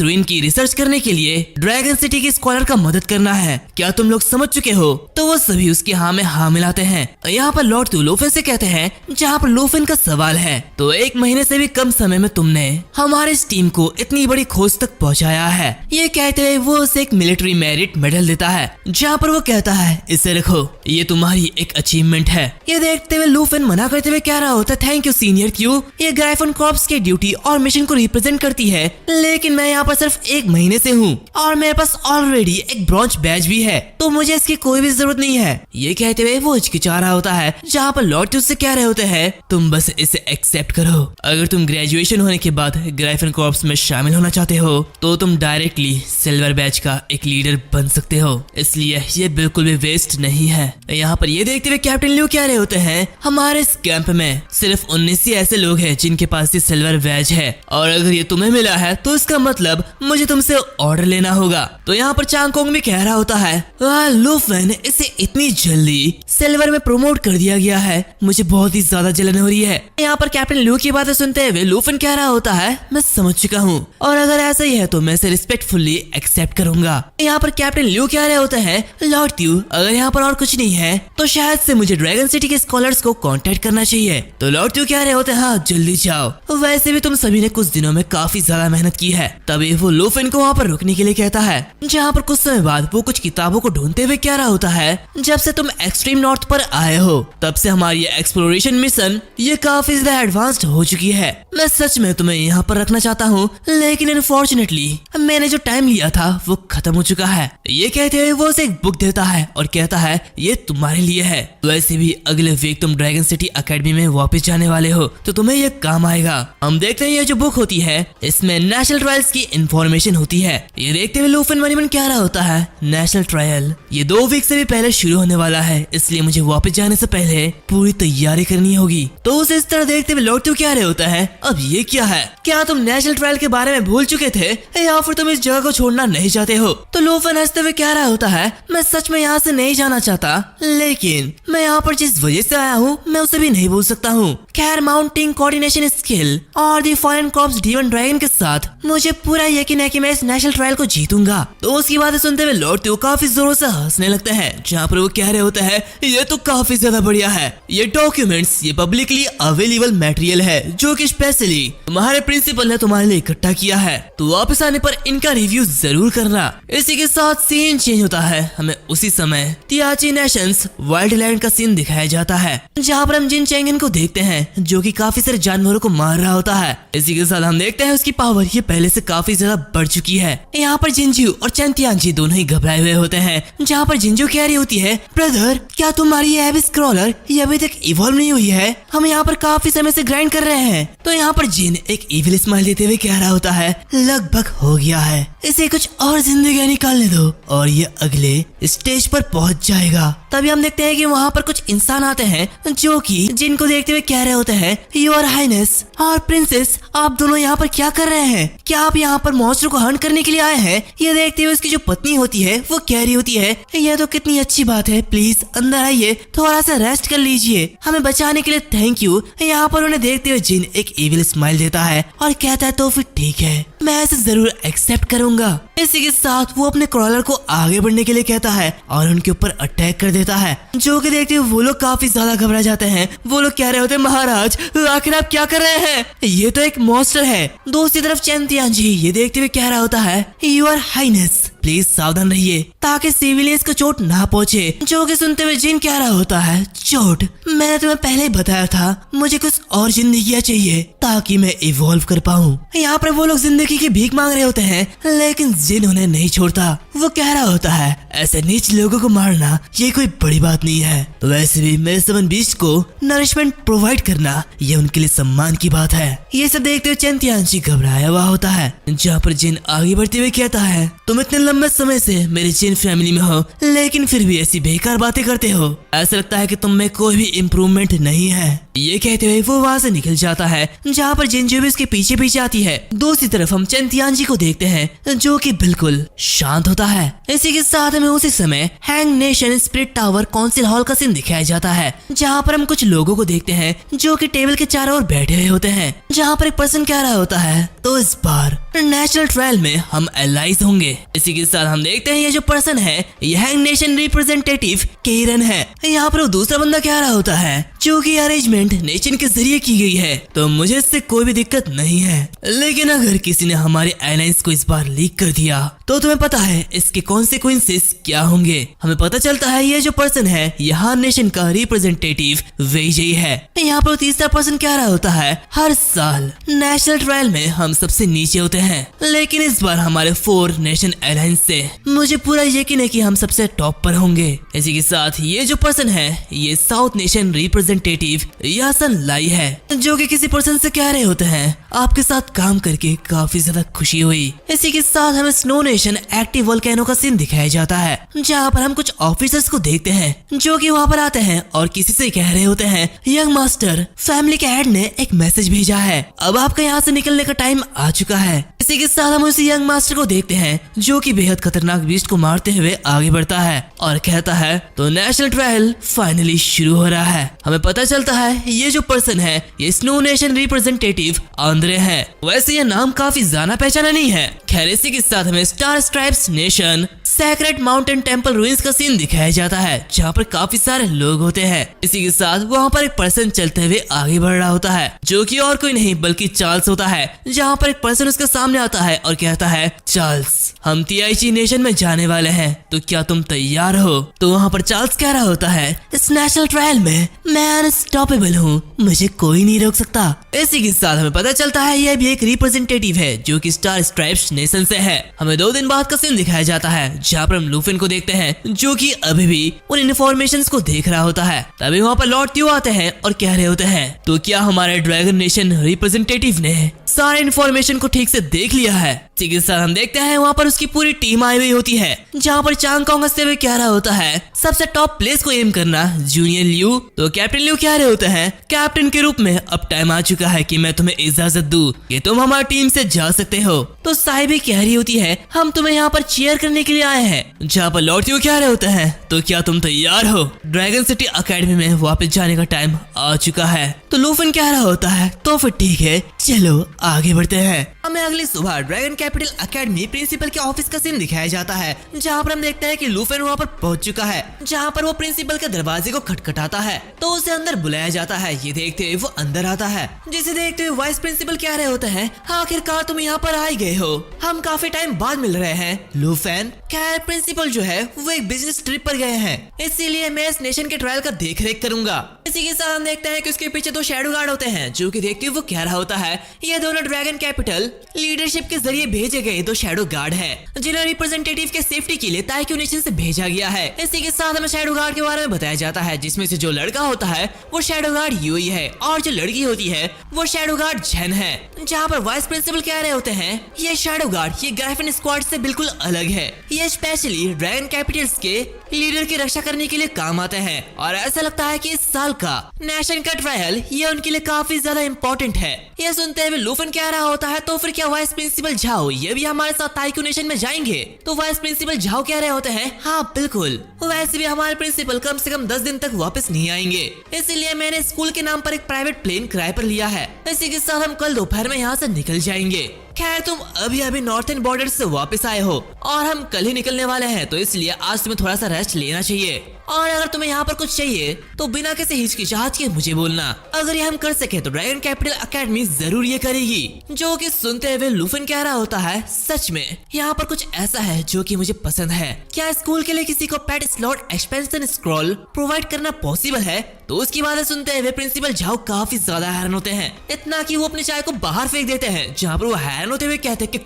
रूइन की रिसर्च करने के लिए ड्रैगन सिटी के स्कॉलर का मदद करना है। क्या तुम लोग समझ चुके हो? तो वो सभी उसकी हाँ में हाँ मिलाते हैं। यहाँ पर लॉर्ड त्यू लोफिन से कहते हैं जहाँ पर लोफिन का सवाल है तो 1 महीने से भी कम समय में तुमने हमारे इस टीम को इतनी बड़ी खोज तक पहुँचाया है। ये कहते हुए वो उसे एक मिलिट्री मेरिट मेडल देता है जहाँ पर वो कहता है इसे रखो ये तुम्हारी एक अचीवमेंट है। ये देखते हुए लूफिन मना करते हुए कह रहा होता है थैंक यू सीनियर क्यू ये ग्राइफन कॉर्प्स की ड्यूटी और मिशन को रिप्रेजेंट करती है लेकिन मैं यहाँ पर सिर्फ 1 महीने से हूँ और मेरे पास ऑलरेडी एक ब्रॉन्ज बैज भी है तो मुझे इसकी कोई भी जरूरत नहीं है। ये कहते हुए वो हिचकिचा रहा होता है जहाँ पर लॉर्ड उससे कह रहे होते हैं तुम बस इसे एक्सेप्ट करो। अगर तुम ग्रेजुएशन होने के बाद ग्राइफन कॉर्प्स में शामिल होना चाहते हो तो तुम डायरेक्टली सिल्वर बैच का एक लीडर बन सकते हो इसलिए ये बिल्कुल भी वेस्ट नहीं है। यहाँ पर ये देखते हुए कैप्टन लियो कह रहे होते हैं हमारे इस कैंप में सिर्फ 19 ही ऐसे लोग हैं जिनके पास ये सिल्वर बैज है और अगर ये तुम्हें मिला है तो इसका मतलब मुझे तुमसे ऑर्डर लेना होगा। तो यहाँ पर चांगकोंग भी कह रहा होता है लूफिन इसे इतनी जल्दी सिल्वर में प्रमोट कर दिया गया है मुझे बहुत ही ज्यादा जलन हो रही है। यहाँ पर कैप्टन लियो की बातें सुनते हुए लूफिन कह रहा होता है मैं समझ चुका हूँ और अगर ऐसा ही है तो मैं इसे रिस्पेक्टफुली एक्सेप्ट करूंगा। यहाँ पर कैप्टन लियो कह रहे होते हैं लॉर्ड त्यू अगर यहाँ पर और कुछ नहीं है तो शायद से मुझे ड्रैगन सिटी के स्कॉलर्स को कांटेक्ट करना चाहिए। तो लॉर्ड त्यू कह रहे होते हैं हाँ जल्दी जाओ वैसे भी तुम सभी ने कुछ दिनों में काफी ज्यादा मेहनत की है। तभी वो लूफिन को वहाँ पर रुकने के लिए कहता है जहाँ पर कुछ समय बाद वो कुछ किताबों को ढूंढते हुए कह रहा होता है जब से तुम एक्सट्रीम नॉर्थ पर आए हो तब से हमारी एक्सप्लोरेशन मिशन ये काफी ज्यादा एडवांस्ड हो चुकी है। मैं सच में तुम्हें यहाँ पर रखना चाहता हूँ लेकिन अनफॉर्चुनेटली मैंने जो टाइम लिया था वो खत्म हो चुका है। ये कहते हुए वो उसे एक बुक देता है और कहता है ये तुम्हारे लिए है वैसे भी अगले वीक तुम ड्रैगन सिटी एकेडमी में वापस जाने वाले हो तो तुम्हें ये काम आएगा। हम देखते हैं ये जो बुक होती है इसमें नेशनल ट्रायल्स की इंफॉर्मेशन होती है। ये देखते हुए लूफिन मन ही मन कह रहा होता है नेशनल ट्रायल ये 2 वीक से भी पहले शुरू होने वाला है इसलिए मुझे वापस जाने से पहले पूरी तैयारी करनी होगी। तो उसे इस तरह देखते हुए लौटते हुए कह रहे होता है अब ये क्या है क्या तुम नेशनल ट्रायल के बारे में भूल चुके थे या फिर तुम इस जगह को छोड़ना नहीं चाहते हो? तो लूफिन हंसते हुए कह रहा होता है मैं सच में यहाँ से नहीं जाना चाहता लेकिन मैं यहाँ पर जिस वजह से आया हूँ मैं उसे भी नहीं भूल सकता हूँ। खैर माउंटिंग कोऑर्डिनेशन स्किल और दी फॉलन कॉर्प्स डीमन ड्रैगन के साथ मुझे पूरा यकीन है कि मैं इस नेशनल ट्रायल को जीतूंगा। तो उसकी बातें सुनते हुए लॉर्ड त्यू काफी जोरों से हंसने लगते हैं जहाँ पर वो कह रहे होते हैं ये तो काफी ज्यादा बढ़िया है। ये डॉक्यूमेंट्स ये पब्लिकली अवेलेबल मटेरियल है जो कि स्पेशली तुम्हारे प्रिंसिपल ने तुम्हारे लिए इकट्ठा किया है तो वापस आने पर इनका रिव्यू जरूर करना। इसी के साथ सीन चेंज होता है हमें उसी समय तियाची नेशंस वाइल्ड लैंड का सीन दिखाया जाता है जहाँ पर हम जिन चैंगन को देखते हैं जो कि काफी सारे जानवरों को मार रहा होता है। इसी के साथ हम देखते हैं उसकी पावर ये पहले से काफी ज्यादा बढ़ चुकी है। यहाँ पर जिंजू और चैंतियांजी दोनों ही घबराए हुए होते हैं जहाँ पर जिंजू कह रही होती है ब्रदर क्या तुम्हारी ये एबिस क्रॉलर ये अभी तक इवॉल्व नहीं हुई है? हम यहाँ पर काफी समय से ग्राइंड कर रहे हैं। तो यहाँ पर जिन एक इविल स्माइल देते हुए कह रहा होता है लगभग हो गया है इसे कुछ और जिंदगी निकालने दो और ये अगले स्टेज पर पहुंच जाएगा। तभी हम देखते हैं कि वहाँ पर कुछ इंसान आते हैं जो कि जिनको देखते हुए कह रहे होते हैं योर हाइनेस और प्रिंसेस आप दोनों यहाँ पर क्या कर रहे हैं? क्या आप यहाँ पर मॉन्स्टर को हंट करने के लिए आए हैं? ये देखते हुए उसकी जो पत्नी होती है वो कह रही होती है ये तो कितनी अच्छी बात है प्लीज अंदर आइए थोड़ा सा रेस्ट कर लीजिए हमें बचाने के लिए थैंक यू। यहाँ पर उन्हें देखते हुए जिन एक इविल स्माइल देता है और कहता है तो फिर ठीक है मैं ऐसे जरूर एक्सेप्ट करूंगा। इसी के साथ वो अपने क्रॉलर को आगे बढ़ने के लिए कहता है और उनके ऊपर अटैक कर देता है जो कि देखते हुए वो लोग काफी ज्यादा घबरा जाते हैं। वो लोग कह रहे होते हैं महाराज आखिर आप क्या कर रहे हैं? ये तो एक मॉन्स्टर है। दूसरी तरफ चैंतियांजी ये देखते हुए कह रहा होता है योर हाइनेस प्लीज सावधान रहिए ताकि सिविलियंस को चोट ना पहुंचे। जो कि सुनते हुए जिन कह रहा होता है, चोट? मैंने तुम्हें पहले ही बताया था मुझे कुछ और जिंदगी चाहिए ताकि मैं इवॉल्व कर पाऊँ। यहाँ पर वो लोग जिंदगी की भीख मांग रहे होते हैं, लेकिन जिन उन्हें नहीं छोड़ता। वो कह रहा होता है ऐसे नीच लोगों को मारना ये कोई बड़ी बात नहीं है, तो वैसे भी मेरे सेवन बीस्ट को नरिशमेंट प्रोवाइड करना ये उनके लिए सम्मान की बात है। ये सब देखते हुए चेन तियानची घबराया हुआ होता है, जहाँ पर जिन आगे बढ़ते हुए कहता है तुम इतने लंबे समय से मेरी जिन फैमिली में हो, लेकिन फिर भी ऐसी बेकार बातें करते हो। ऐसा लगता है कि तुम में कोई भी इम्प्रूवमेंट नहीं है। ये कहते हुए वो वहाँ से निकल जाता है, जहाँ पर जिन जो भी उसके पीछे पीछे आती है। दूसरी तरफ हम चेन तियानची को देखते हैं जो कि बिल्कुल शांत होता है। इसी के साथ हमें उसी समय hang nation spirit tower council hall का सीन दिखाया जाता है, जहाँ पर हम कुछ लोगों को देखते हैं जो कि टेबल के चारों ओर बैठे हुए होते हैं, जहाँ पर एक पर्सन कह रहा होता है तो इस बार नेशनल ट्रायल में हम एलाइज होंगे। इसी के साथ हम देखते हैं ये जो पर्सन है ये हैंग नेशन रिप्रेजेंटेटिव केरन है। यहाँ पर वो दूसरा बंदा कह रहा होता है जो कि अरेंजमेंट नेशन के जरिए की गई है, तो मुझे इससे कोई भी दिक्कत नहीं है, लेकिन अगर किसी ने हमारे अलायंस को इस बार लीक कर दिया तो तुम्हें पता है इसके कॉन्सिक्वेंसेस क्या होंगे। हमें पता चलता है ये जो पर्सन है यहाँ नेशन का रिप्रेजेंटेटिव वेजई है। यहाँ पर तीसरा पर्सन कह रहा होता है हर साल नेशनल ट्रायल में हम सबसे नीचे होते हैं, लेकिन इस बार हमारे 4 नेशन अलायंस से मुझे पूरा यकीन है कि हम सबसे टॉप पर होंगे। इसी के साथ ये जो पर्सन है ये साउथ नेशन रिप्रेजेंटेटिव यासन लाई है, जो कि किसी पर्सन से कह रहे होते हैं आपके साथ काम करके काफी ज्यादा खुशी हुई। इसी के साथ हमें स्नो नेशन एक्टिव वोल्केनो का सीन दिखाया जाता है, जहाँ पर हम कुछ ऑफिसर्स को देखते हैं जो कि वहाँ पर आते हैं और किसी से कह रहे होते हैं यंग मास्टर फैमिली के हेड ने एक मैसेज भेजा है, अब आपका यहाँ से निकलने का टाइम आ चुका है। इसी के साथ हम उसी यंग मास्टर को देखते हैं जो कि बेहद खतरनाक बीस्ट को मारते हुए आगे बढ़ता है और कहता है तो नेशनल ट्रायल फाइनली शुरू हो रहा है। हमें पता चलता है ये जो पर्सन है ये स्नो नेशन रिप्रेजेंटेटिव आंद्रे है। वैसे ये नाम काफी जाना पहचाना नहीं है। खैर इसी के साथ हमें star stripes nation sacred mountain temple ruins का सीन दिखाया जाता है, जहाँ पर काफी सारे लोग होते हैं। इसी के साथ वहाँ पर एक पर्सन चलते हुए आगे बढ़ रहा होता है जो कि और कोई नहीं बल्कि चार्ल्स होता है, जहाँ पर एक पर्सन उसके सामने आता है और कहता है चार्ल्स हम तियाइची नेशन में जाने वाले हैं, तो क्या तुम तैयार हो? तो वहाँ पर चार्ल्स कह रहा होता है इस नेशनल ट्रायल में मैं अनस्टॉपेबल हूँ, मुझे कोई नहीं रोक सकता। इसी के साथ हमें पता चलता है यह भी एक रिप्रेजेंटेटिव है जो कि स्टार स्ट्राइप्स नेशन से है। हमें 2 दिन बाद का सीन दिखाया जाता है, जहाँ पर हम लूफिन को देखते हैं जो कि अभी भी उन इन्फॉर्मेशंस को देख रहा होता है। तभी वहाँ पर लॉर्ड त्यू आते हैं और कह रहे होते हैं तो क्या हमारे ड्रैगन नेशन रिप्रेजेंटेटिव ने सारे इन्फॉर्मेशन को ठीक से देख लिया है? इसी के साथ हम देखते हैं वहाँ पर उसकी पूरी टीम आई हुई होती है, जहाँ पर चांग कांग हंसते हुए कह रहा होता है सबसे टॉप प्लेस को एम करना जूनियर लियू। तो कैप्टन लियू कह रहे होते हैं कैप्टन के रूप में अब टाइम आ चुका है कि मैं तुम्हें इजाजत दूं कि तुम हमारी टीम से जा सकते हो। तो साहिबी कह रही होती है हम तुम्हें यहाँ पर चीयर करने के लिए आए हैं, जहाँ पर लॉर्ड त्यू कह रहे होते हैं तो क्या तुम तैयार हो? ड्रैगन सिटी अकेडमी में वापस जाने का टाइम आ चुका है। तो लूफिन कह रहा होता है तो फिर ठीक है चलो आगे बढ़ते हैं। हमें अगली सुबह ड्रैगन कैपिटल अकेडमी प्रिंसिपल के ऑफिस का सीन दिखाया जाता है, जहाँ पर हम देखते हैं कि लूफिन वहाँ पर पहुंच चुका है, जहाँ पर वो प्रिंसिपल के दरवाजे को खटखटाता है तो उसे अंदर बुलाया जाता है। ये देखते हुए वो अंदर आता है, जिसे देखते हुए वाइस प्रिंसिपल कह रहे होते हैं आखिरकार तुम यहाँ पर आ गए हो, हम काफी टाइम बाद मिल रहे हैं। लूफिन खैर प्रिंसिपल जो है वो एक बिजनेस ट्रिप पर गए हैं, इसीलिए मैं इस नेशन के ट्रायल का देख रेख करूंगा। इसी के साथ हम देखते हैं कि उसके पीछे 2 शैडो गार्ड होते हैं, जो कि देखते हुए वो कह रहा होता है ये दोनों ड्रैगन कैपिटल लीडरशिप के जरिए भेजे गए 2 शैडो गार्ड है, जिन्हें रिप्रेजेंटेटिव के सेफ्टी के लिए ताइक्यू नेशन से भेजा गया है। इसी के साथ हमें शैडो गार्ड के बारे में बताया जाता है, जिसमें से जो लड़का होता है वो शैडो गार्ड यूई है और जो लड़की होती है वो शैडो गार्ड झेन है। जहाँ पर वाइस प्रिंसिपल कह रहे होते हैं ये शैडो गार्ड ये ग्राइफिन स्क्वाड से बिल्कुल अलग है, ये स्पेशली ड्रैगन कैपिटल्स के लीडर की रक्षा करने के लिए काम आते हैं और ऐसा लगता है कि इस साल का नेशन का ट्रायल ये उनके लिए काफी ज्यादा इम्पोर्टेंट है। ये सुनते हुए लूफिन कह रहा होता है तो फिर क्या वाइस प्रिंसिपल झाओ ये भी हमारे साथ ताइक्यू नेशन में जाएंगे? तो वाइस प्रिंसिपल झाओ कह रहे होते हैं हाँ बिल्कुल, वैसे भी हमारे प्रिंसिपल कम से कम 10 दिन तक वापस नहीं आएंगे, इसीलिए मैंने स्कूल के नाम पर एक प्राइवेट प्लेन किराए पर लिया है। इसी के साथ हम कल दोपहर में यहाँ से निकल जाएंगे। खैर तुम अभी नॉर्थन बॉर्डर से वापस आए हो और हम कल ही निकलने वाले हैं, तो इसलिए आज तुम्हें थोड़ा सा रेस्ट लेना चाहिए। और अगर तुम्हें यहाँ पर कुछ चाहिए तो बिना किसी हिचकिचाहट के मुझे बोलना। अगर ये हम कर सके तो ड्रैगन कैपिटल एकेडमी जरूर ये करेगी। जो कि सुनते हुए लूफन कह रहा होता है, सच में यहाँ पर कुछ ऐसा है जो कि मुझे पसंद है। क्या स्कूल के लिए किसी को पेट स्लॉट एक्सपेंशन स्क्रॉल प्रोवाइड करना पॉसिबल है? तो उसकी बातें सुनते हुए प्रिंसिपल झाओ काफी ज्यादा हैरान होते हैं, इतना कि वो अपनी चाय को बाहर फेंक देते हैं। जहाँ पर वो हैरान होते हुए कहते हैं कि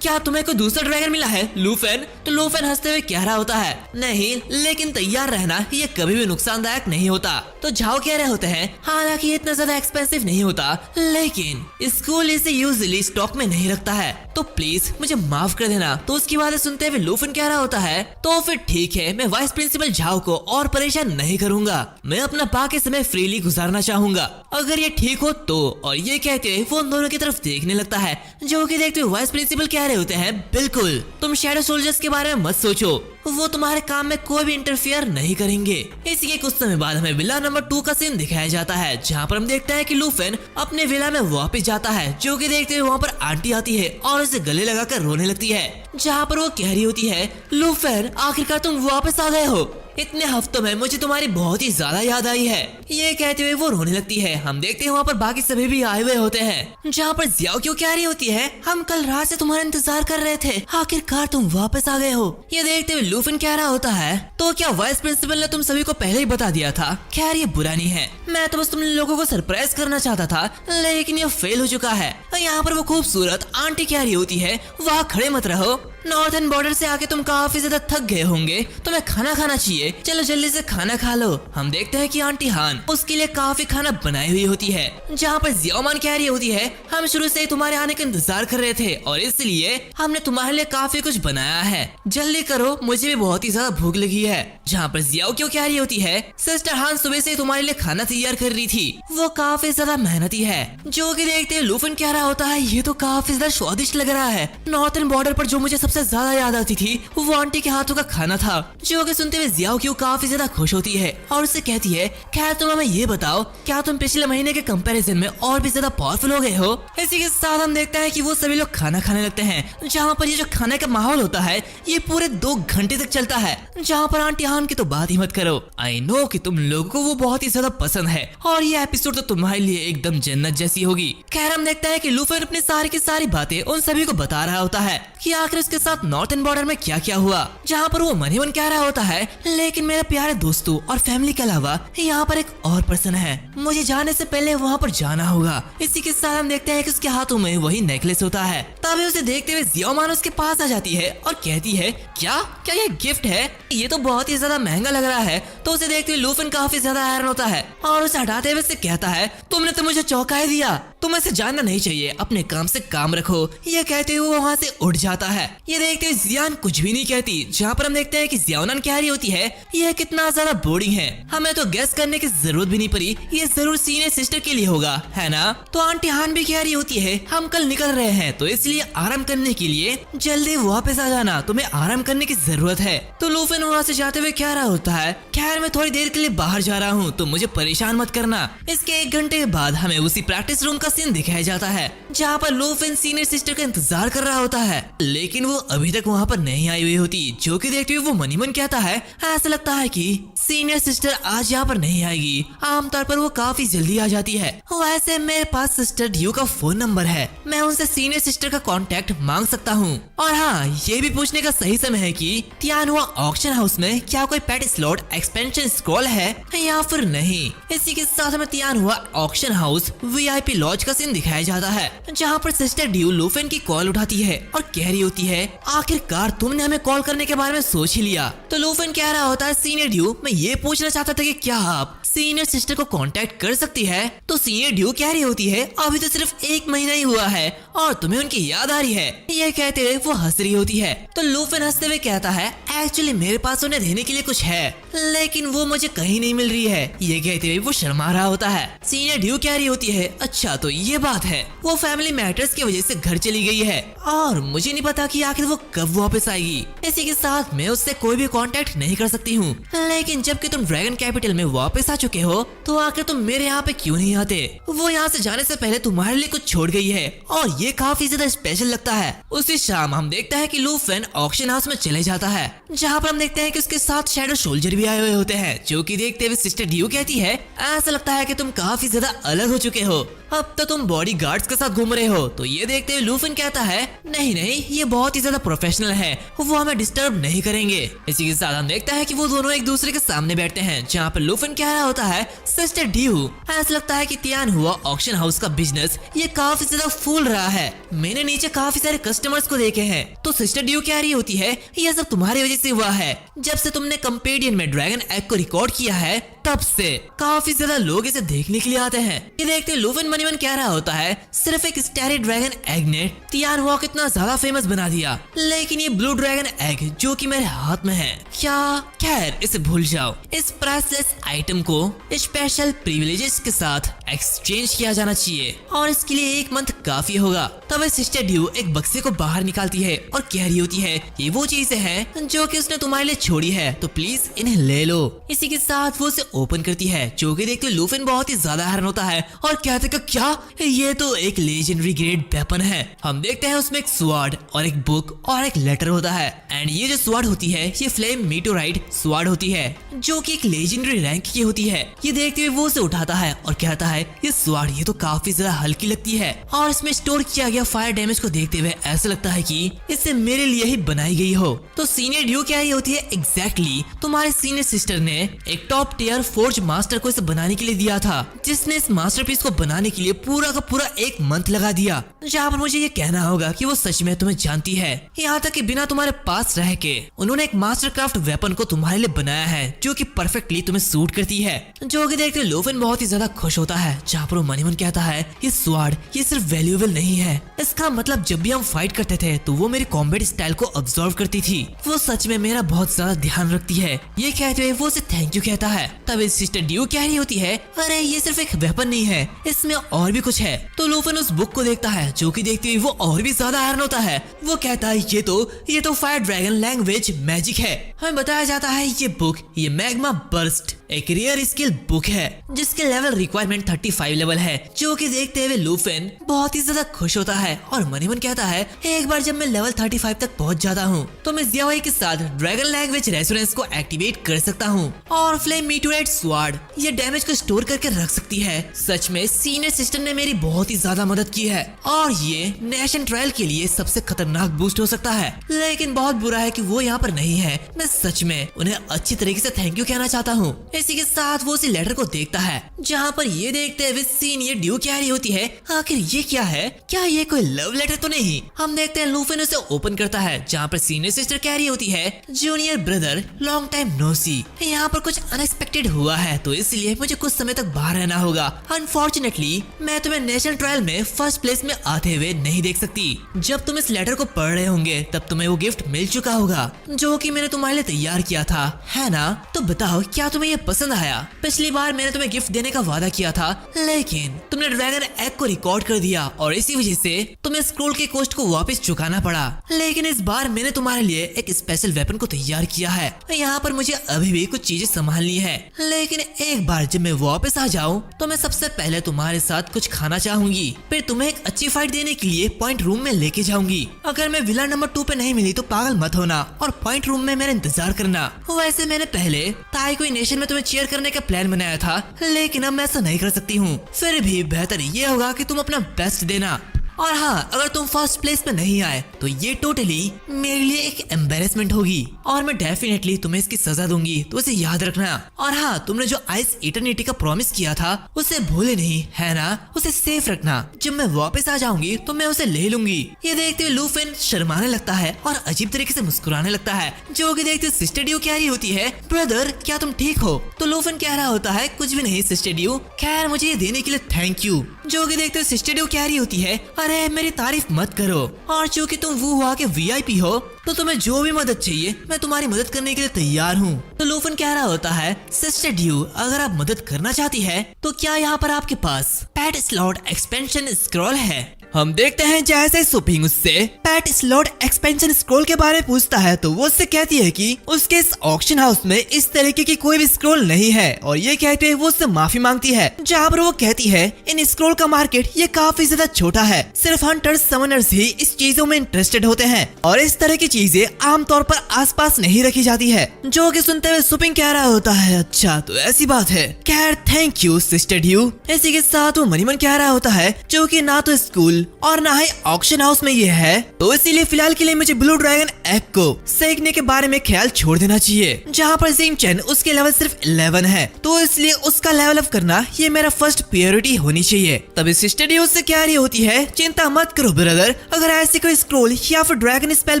क्या तुम्हें कोई दूसरा ड्रैगन मिला है लूफन? तो लूफन हंसते हुए कह रहा होता है, नहीं, लेकिन तैयार रहना ये कभी भी नुकसानदायक नहीं होता। तो झाओ कह रहे होते हैं, हालांकि ये इतना ज्यादा एक्सपेंसिव नहीं होता, लेकिन स्कूल इसे यूजुअली स्टॉक में नहीं रखता है, तो प्लीज मुझे माफ कर देना। तो उसकी बातें सुनते हुए लूफन कह रहा होता है, तो फिर ठीक है, मैं वाइस प्रिंसिपल झाओ को और परेशान नहीं करूंगा, मैं अपना बाकी समय फ्रीली गुजारना चाहूंगा, अगर ये ठीक हो तो। और ये कहते हुए वो उन दोनों की तरफ देखने लगता है, जो कि देखते हुए वाइस प्रिंसिपल कह रहे होते हैं, बिल्कुल, तुम शैडो सोल्जर्स के बारे में मत सोचो, वो तुम्हारे काम में कोई भी इंटरफियर नहीं करेंगे। इसी के कुछ समय बाद हमें विला नंबर 2 का सीन दिखाया जाता है, जहाँ पर हम देखते हैं कि लूफन अपने विला में वापस जाता है, जो कि देखते हुए वहाँ पर आंटी आती है और उसे गले लगाकर रोने लगती है, जहाँ पर वो कह रही होती है, लूफन आखिरकार तुम वापस आ गए हो, इतने हफ्तों में मुझे तुम्हारी बहुत ही ज्यादा याद आई है। ये कहते हुए वो रोने लगती है। हम देखते हैं वहाँ पर बाकी सभी भी आए हुए होते हैं, जहाँ पर जियाओ क्यों कह रही होती है, हम कल रात से तुम्हारा इंतजार कर रहे थे, आखिरकार तुम वापस आ गए हो। ये देखते हुए लूफन कह रहा होता है, तो क्या वाइस प्रिंसिपल ने तुम सभी को पहले ही बता दिया था? खैर ये बुरा नहीं है, मैं तो बस तुम लोगों को सरप्राइज करना चाहता था, लेकिन ये फेल हो चुका है। यहाँ पर वो खूबसूरत आंटी कह रही होती है, वहाँ खड़े मत रहो, नॉर्थन बॉर्डर से आके तुम काफी ज्यादा थक गए होंगे, तुम्हें खाना खाना चाहिए, चलो जल्दी से खाना खा लो। हम देखते हैं कि आंटी हान उसके लिए काफी खाना बनाई हुई होती है, जहाँ पर जियाओमान कह रही होती है, हम शुरू से ही तुम्हारे आने का इंतजार कर रहे थे और इसलिए हमने तुम्हारे लिए काफी कुछ बनाया है, जल्दी करो, मुझे भी बहुत ही ज्यादा भूख लगी है। जहाँ पर जियाओ क्यों कह रही होती है, सिस्टर हान सुबह से तुम्हारे लिए खाना तैयार कर रही थी, वो काफी ज्यादा मेहनती है। जो कि देखते हुए लूफन कह रहा होता है, ये तो काफी ज्यादा स्वादिष्ट लग रहा है। नॉर्थन बॉर्डर पर जो मुझे सबसे ज्यादा याद आती थी वो आंटी के हाथों का खाना था। जो कि सुनते हुए जियाओ क्यों काफी ज्यादा खुश होती है और उससे कहती है, खैर तुम हमें ये बताओ, क्या तुम पिछले महीने के कंपैरिजन में और भी ज्यादा पावरफुल हो गए हो? इसी के साथ हम देखते हैं कि वो सभी लोग खाना खाने लगते हैं, जहाँ पर ये जो खाने का माहौल होता है ये पूरे 2 घंटे तक चलता है, जहाँ पर आंटी हान की तो बात ही मत करो। आई नो कि तुम लोगों को वो बहुत ही ज्यादा पसंद है और ये एपिसोड तो तुम्हारे लिए एकदम जन्नत जैसी होगी। खैर हम देखते हैं कि लूफन अपनी सारी की सारी बातें उन सभी को बता रहा होता है कि आखिर उसके साथ नॉर्थन बॉर्डर में क्या क्या हुआ, जहाँ पर वो मन ही मन कह रहा होता है, लेकिन मेरे प्यारे दोस्तों और फैमिली के अलावा यहाँ पर एक और पर्सन है, मुझे जाने से पहले वहाँ पर जाना होगा। इसी के साथ हम देखते हैं कि उसके हाथों में वही नेकलेस होता है। तभी उसे देखते हुए जियाओमान उसके पास आ जाती है और कहती है, क्या ये गिफ्ट है? ये तो बहुत ही ज्यादा महंगा लग रहा है। तो उसे देखते हुए लूफन काफी ज्यादा हैरान होता है और उसे हटाते हुए कहता है, तुमने तो मुझे चौंका ही दिया, तुम्हें इसे जानना नहीं चाहिए, अपने काम से काम रखो। ये कहते हुए वो वहाँ से उठ जाता है। ये देखते हुए जियान कुछ भी नहीं कहती, जहाँ पर हम देखते हैं कि जियाओनान कह रही होती है, यह कितना ज्यादा बोरिंग है, हमें तो गेस करने की जरूरत भी नहीं पड़ी, ये जरूर सीनियर सिस्टर के लिए होगा, है ना? तो आंटी हान भी कह रही होती है, हम कल निकल रहे हैं तो इसलिए आराम करने के लिए जल्दी वापस आ जाना, तुम्हें आराम करने की जरूरत है। तो लूफन वहाँ से जाते हुए कह रहा होता है, खैर मैं थोड़ी देर के लिए बाहर जा रहा हूँ तो मुझे परेशान मत करना। इसके 1 घंटे के बाद हमें उसी प्रैक्टिस रूम का सीन दिखाया जाता है, जहाँ पर लूफन सीनियर सिस्टर का इंतजार कर रहा होता है, लेकिन वो अभी तक वहाँ पर नहीं आई हुई होती। जो कि देखते हुए वो मनी मन कहता है, ऐसा लगता है कि सीनियर सिस्टर आज यहाँ पर नहीं आएगी, आमतौर पर वो काफी जल्दी आ जाती है। वैसे मेरे पास सिस्टर ड्यू का फोन नंबर है, मैं उनसे सीनियर सिस्टर का कांटेक्ट मांग सकता हूँ। और हाँ, ये भी पूछने का सही समय है कि तियानहुआ ऑक्शन हाउस में क्या कोई पेट स्लॉट एक्सपेंशन स्क्रॉल है या फिर नहीं। इसी के साथ हमें तियानहुआ ऑक्शन हाउस VIP लॉज का सीन दिखाया जाता है, जहाँ पर सिस्टर ड्यू लूफन की कॉल उठाती है और कह रही होती है, आखिरकार तुमने हमें कॉल करने के बारे में सोच ही लिया। तो लूफन कह रहा होता है, सीनियर ड्यू मैं ये पूछना चाहता था कि क्या आप सीनियर सिस्टर को कांटेक्ट कर सकती है? तो सीनियर ड्यू कह रही होती है, अभी तो सिर्फ 1 महीना ही हुआ है और तुम्हें उनकी याद आ रही है। ये कहते हुए वो हंस रही होती है। तो लूफन हंसते हुए कहता है, एक्चुअली मेरे पास उन्हें देने के लिए कुछ है, लेकिन वो मुझे कहीं नहीं मिल रही है। ये कहते हुए वो शर्मा रहा होता है। सीनियर ड्यू कह रही होती है, अच्छा तो ये बात है, वो फैमिली मैटर्स की वजह से घर चली गई है और मुझे नहीं पता कि आखिर वो कब वापस आएगी। इसी के साथ मैं उससे कोई भी कांटेक्ट नहीं कर सकती हूँ, लेकिन लेकिन जबकि तुम ड्रैगन कैपिटल में वापस आ चुके हो तो आखिर तुम मेरे यहाँ पे क्यों नहीं आते? वो यहाँ से जाने से पहले तुम्हारे लिए कुछ छोड़ गई है और ये काफी ज्यादा स्पेशल लगता है। उसी शाम हम देखते हैं कि लूफेन ऑक्शन हाउस में चले जाता है, जहाँ पर हम देखते हैं कि उसके साथ शैडो सोल्जर भी आए हुए होते हैं, जो कि देखते हुए सिस्टर ड्यू कहती है, ऐसा लगता है कि तुम काफी ज्यादा अलग हो चुके हो, अब तो तुम बॉडी गार्ड्स के साथ घूम रहे हो। तो ये देखते हुए लूफेन कहता है, नहीं नहीं, ये बहुत ही ज्यादा प्रोफेशनल है, वो हमें डिस्टर्ब नहीं करेंगे। इसी के साथ हम देखता है कि वो दोनों एक दूसरे के सामने बैठते हैं, जहाँ पर लूफेन कह रहा होता है, सिस्टर ड्यू, ऐसा लगता है कि तियान हुआ ऑक्शन हाउस का बिजनेस ये काफी ज्यादा फूल रहा है, मैंने नीचे काफी सारे कस्टमर्स को देखे हैं। तो सिस्टर ड्यू कह रही होती है, ये सब तुम्हारी वजह से हुआ है, जब से तुमने कंपेडियन में ड्रैगन एग को रिकॉर्ड किया है तब से काफी ज्यादा लोग इसे देखने के लिए आते हैं। ये देखते लूफेन मन ही मन कह रहा होता है, सिर्फ एक स्टारी ड्रैगन एग ने तियान हुआ कितना ज्यादा फेमस बना दिया, लेकिन ये ब्लू ड्रैगन एग जो कि मेरे हाथ में है, क्या खैर इसे भूल जाओ। इस प्राइसलेस आइटम को स्पेशल प्रिविलेजेस के साथ एक्सचेंज किया जाना चाहिए और इसके लिए 1 मंथ काफी होगा। तब सिस्टर ड्यू एक बक्से को बाहर निकालती है और कह रही होती है, ये वो चीजें हैं जो कि उसने तुम्हारे लिए छोड़ी है, तो प्लीज इन्हें ले लो। इसी के साथ वो उसे ओपन करती है, जो कि देखते लूफेन बहुत ही ज्यादा हैरान होता है और कहते हैं, क्या ये तो एक लेजेंडरी ग्रेड वेपन है। हम देखते हैं उसमें एक स्वॉर्ड और एक बुक और एक लेटर होता है, एंड ये जो स्वॉर्ड होती है ये फ्लेम मीटोराइट स्वॉर्ड होती है, जो कि एक लेजेंडरी रैंक की होती है। ये देखते हुए वो उसे उठाता है और कहता है, ये स्वॉर्ड ये तो काफी ज्यादा हल्की लगती है और इसमें स्टोर किया गया फायर डैमेज को देखते हुए ऐसा लगता है कि इसे मेरे लिए ही बनाई गई हो। तो सीनियर ड्यू क्या ही होती है, एग्जैक्टली तुम्हारे सीनियर सिस्टर ने एक टॉप टियर फोर्ज मास्टर को इसे बनाने के लिए दिया था, जिसने इस मास्टरपीस को बनाने के लिए पूरा का पूरा 1 मंथ लगा दिया। जहाँ पर मुझे ये कहना होगा कि वो सच में तुम्हें जानती है, यहाँ तक कि बिना तुम्हारे पास रह के उन्होंने एक मास्टर क्राफ्ट वेपन को तुम्हारे लिए बनाया है, जो कि परफेक्टली तुम्हें सूट करती है। जो कि देखते लूफेन बहुत ही ज्यादा खुश होता है, जहाँ पर वो मन ही मन कहता है, ये स्वॉर्ड ये सिर्फ वैल्यूएबल नहीं है, इसका मतलब जब भी हम फाइट करते थे तो वो मेरी कॉम्बैट स्टाइल को ऑब्जर्व करती थी, वो सच में मेरा बहुत ज्यादा ध्यान रखती है। ये कहते हुए वो उसे थैंक यू कहता है। तब सिस्टर ड्यू कह रही होती है, अरे ये सिर्फ एक वेपन नहीं है, इसमें और भी कुछ है। तो लूफेन उस बुक को देखता है, जो कि देखते हुए वो और भी ज्यादा हैरान होता है। वो कहता है, ये तो फायर ड्रैगन लैंग्वेज मैजिक है। हमें बताया जाता है ये बुक ये मैग्मा बर्स्ट एक रेयर स्किल बुक है, जिसके लेवल रिक्वायरमेंट 35 लेवल है। जो कि देखते हुए लूफेन बहुत ही ज्यादा खुश होता है और मन ही मन कहता है, एक बार जब मैं लेवल 35 तक पहुंच जाता हूँ तो मैं ज़ियाओई के साथ ड्रैगन लैंग्वेज रेसोनेंस को एक्टिवेट कर सकता हूँ और फ्लेम मीटोराइट स्वॉर्ड ये डैमेज को स्टोर करके रख सकती है। सच में सीनियर सिस्टर ने मेरी बहुत ही ज्यादा मदद की है और ये नेशन ट्रायल के लिए सबसे खतरनाक बूस्ट हो सकता है, लेकिन बहुत बुरा है कि वो यहाँ पर नहीं है। मैं सच में उन्हें अच्छी तरीके से थैंक यू कहना चाहता हूँ। इसी के साथ वो उसी लेटर को देखता है, जहाँ पर ये देखते हुए सीनियर ड्यू कह रही होती है, आखिर ये क्या है, क्या ये कोई लव लेटर तो नहीं। हम देखते हैं लूफेन उसे ओपन करता है, जहाँ पर सीनियर सिस्टर कह रही होती है, junior brother long time no see, यहाँ पर कुछ अनएक्सपेक्टेड हुआ है तो इसलिए मुझे कुछ समय तक बाहर रहना होगा। अनफॉर्चुनेटली मैं तुम्हें नेशनल ट्रायल में फर्स्ट प्लेस में आते हुए नहीं देख सकती। जब तुम इस लेटर को पढ़ रहे होंगे तब तुम्हें वो गिफ्ट मिल चुका होगा जो कि मैंने तुम्हारे लिए तैयार किया था, है ना? तो बताओ क्या तुम्हें ये पसंद आया? पिछली बार मैंने तुम्हें गिफ्ट देने का वादा किया था, लेकिन तुमने ड्रैगन एग को रिकॉर्ड कर दिया और इसी वजह से तुम्हें स्क्रोल के कॉस्ट को वापस चुकाना पड़ा। लेकिन इस बार मैंने तुम्हारे लिए एक स्पेशल वेपन को तैयार किया है। यहाँ पर मुझे अभी भी कुछ चीजें संभालनी है, लेकिन एक बार जब मैं वापस आ जाऊँ तो मैं सबसे पहले तुम्हारे साथ कुछ खाना चाहूंगी, फिर तुम्हें एक अच्छी फाइट देने के लिए पॉइंट रूम में लेके जाऊंगी। अगर मैं विला नंबर 2 पे नहीं मिली तो पागल मत होना और पॉइंट रूम में मेरा इंतजार करना। वैसे मैंने पहले ताइक्वांडो नेशन में तुम्हें चीयर करने का प्लान बनाया था, लेकिन अब मैं ऐसा नहीं कर सकती हूँ। फिर भी बेहतर ये होगा कि तुम अपना बेस्ट देना। और हाँ, अगर तुम फर्स्ट प्लेस पे नहीं आए तो ये टोटली मेरे लिए एक एम्बेरसमेंट होगी और मैं डेफिनेटली तुम्हें इसकी सजा दूंगी, तो इसे याद रखना। और हाँ, तुमने जो आइस इटर्निटी का प्रॉमिस किया था उसे भूले नहीं, है ना? उसे सेफ रखना। जब मैं वापस आ जाऊंगी तो मैं उसे ले लूंगी। ये देखते हुए लूफेन शर्माने लगता है और अजीब तरीके से मुस्कुराने लगता है, जो कि देखते सिस्टर ड्यू कह रही होती है, ब्रदर क्या तुम ठीक हो? तो लूफेन कह रहा होता है, कुछ भी नहीं सिस्टर ड्यू, खैर मुझे ये देने के लिए थैंक यू। जो कि देखते सिस्टर ड्यू कह रही होती है, अरे मेरी तारीफ मत करो, और चूंकि तुम वो हुआ के वीआईपी हो तो तुम्हें जो भी मदद चाहिए मैं तुम्हारी मदद करने के लिए तैयार हूँ। तो लूफेन कह रहा होता है, सिस्टर ड्यू अगर आप मदद करना चाहती है तो क्या यहाँ पर आपके पास पैट स्लॉट एक्सपेंशन स्क्रॉल है? हम देखते हैं जैसे सुपिंग उससे पेट स्लॉट एक्सपेंशन स्क्रॉल के बारे में पूछता है तो वो उससे कहती है कि उसके इस ऑक्शन हाउस में इस तरीके की कोई भी स्क्रॉल नहीं है और ये कहते हुए वो उससे माफी मांगती है, जहाँ पर वो कहती है इन स्क्रॉल का मार्केट ये काफी ज्यादा छोटा है, सिर्फ हंटर्स समनर्स ही इस चीजों में इंटरेस्टेड होते हैं और इस तरह की चीजें आमतौर पर आसपास नहीं रखी जाती है। जो कि सुनते हुए सुपिंग कह रहा होता है अच्छा तो ऐसी बात है, खैर थैंक यू सिस्टर ड्यू। इसी के साथ वो मनी मन कह रहा होता है जो कि ना तो स्कूल और ना ही ऑक्शन हाउस में ये है, तो इसीलिए फिलहाल के लिए मुझे ब्लू ड्रैगन एग को सेकने के बारे में ख्याल छोड़ देना चाहिए। जहाँ पर जिंगचन उसके लेवल सिर्फ 11 है तो इसलिए उसका लेवल अप करना ये मेरा फर्स्ट प्रायोरिटी होनी चाहिए। तभी सिस्टर डी उससे कह रही होती है चिंता मत करो ब्रदर, अगर ऐसी कोई स्क्रॉल या फिर ड्रैगन स्पेल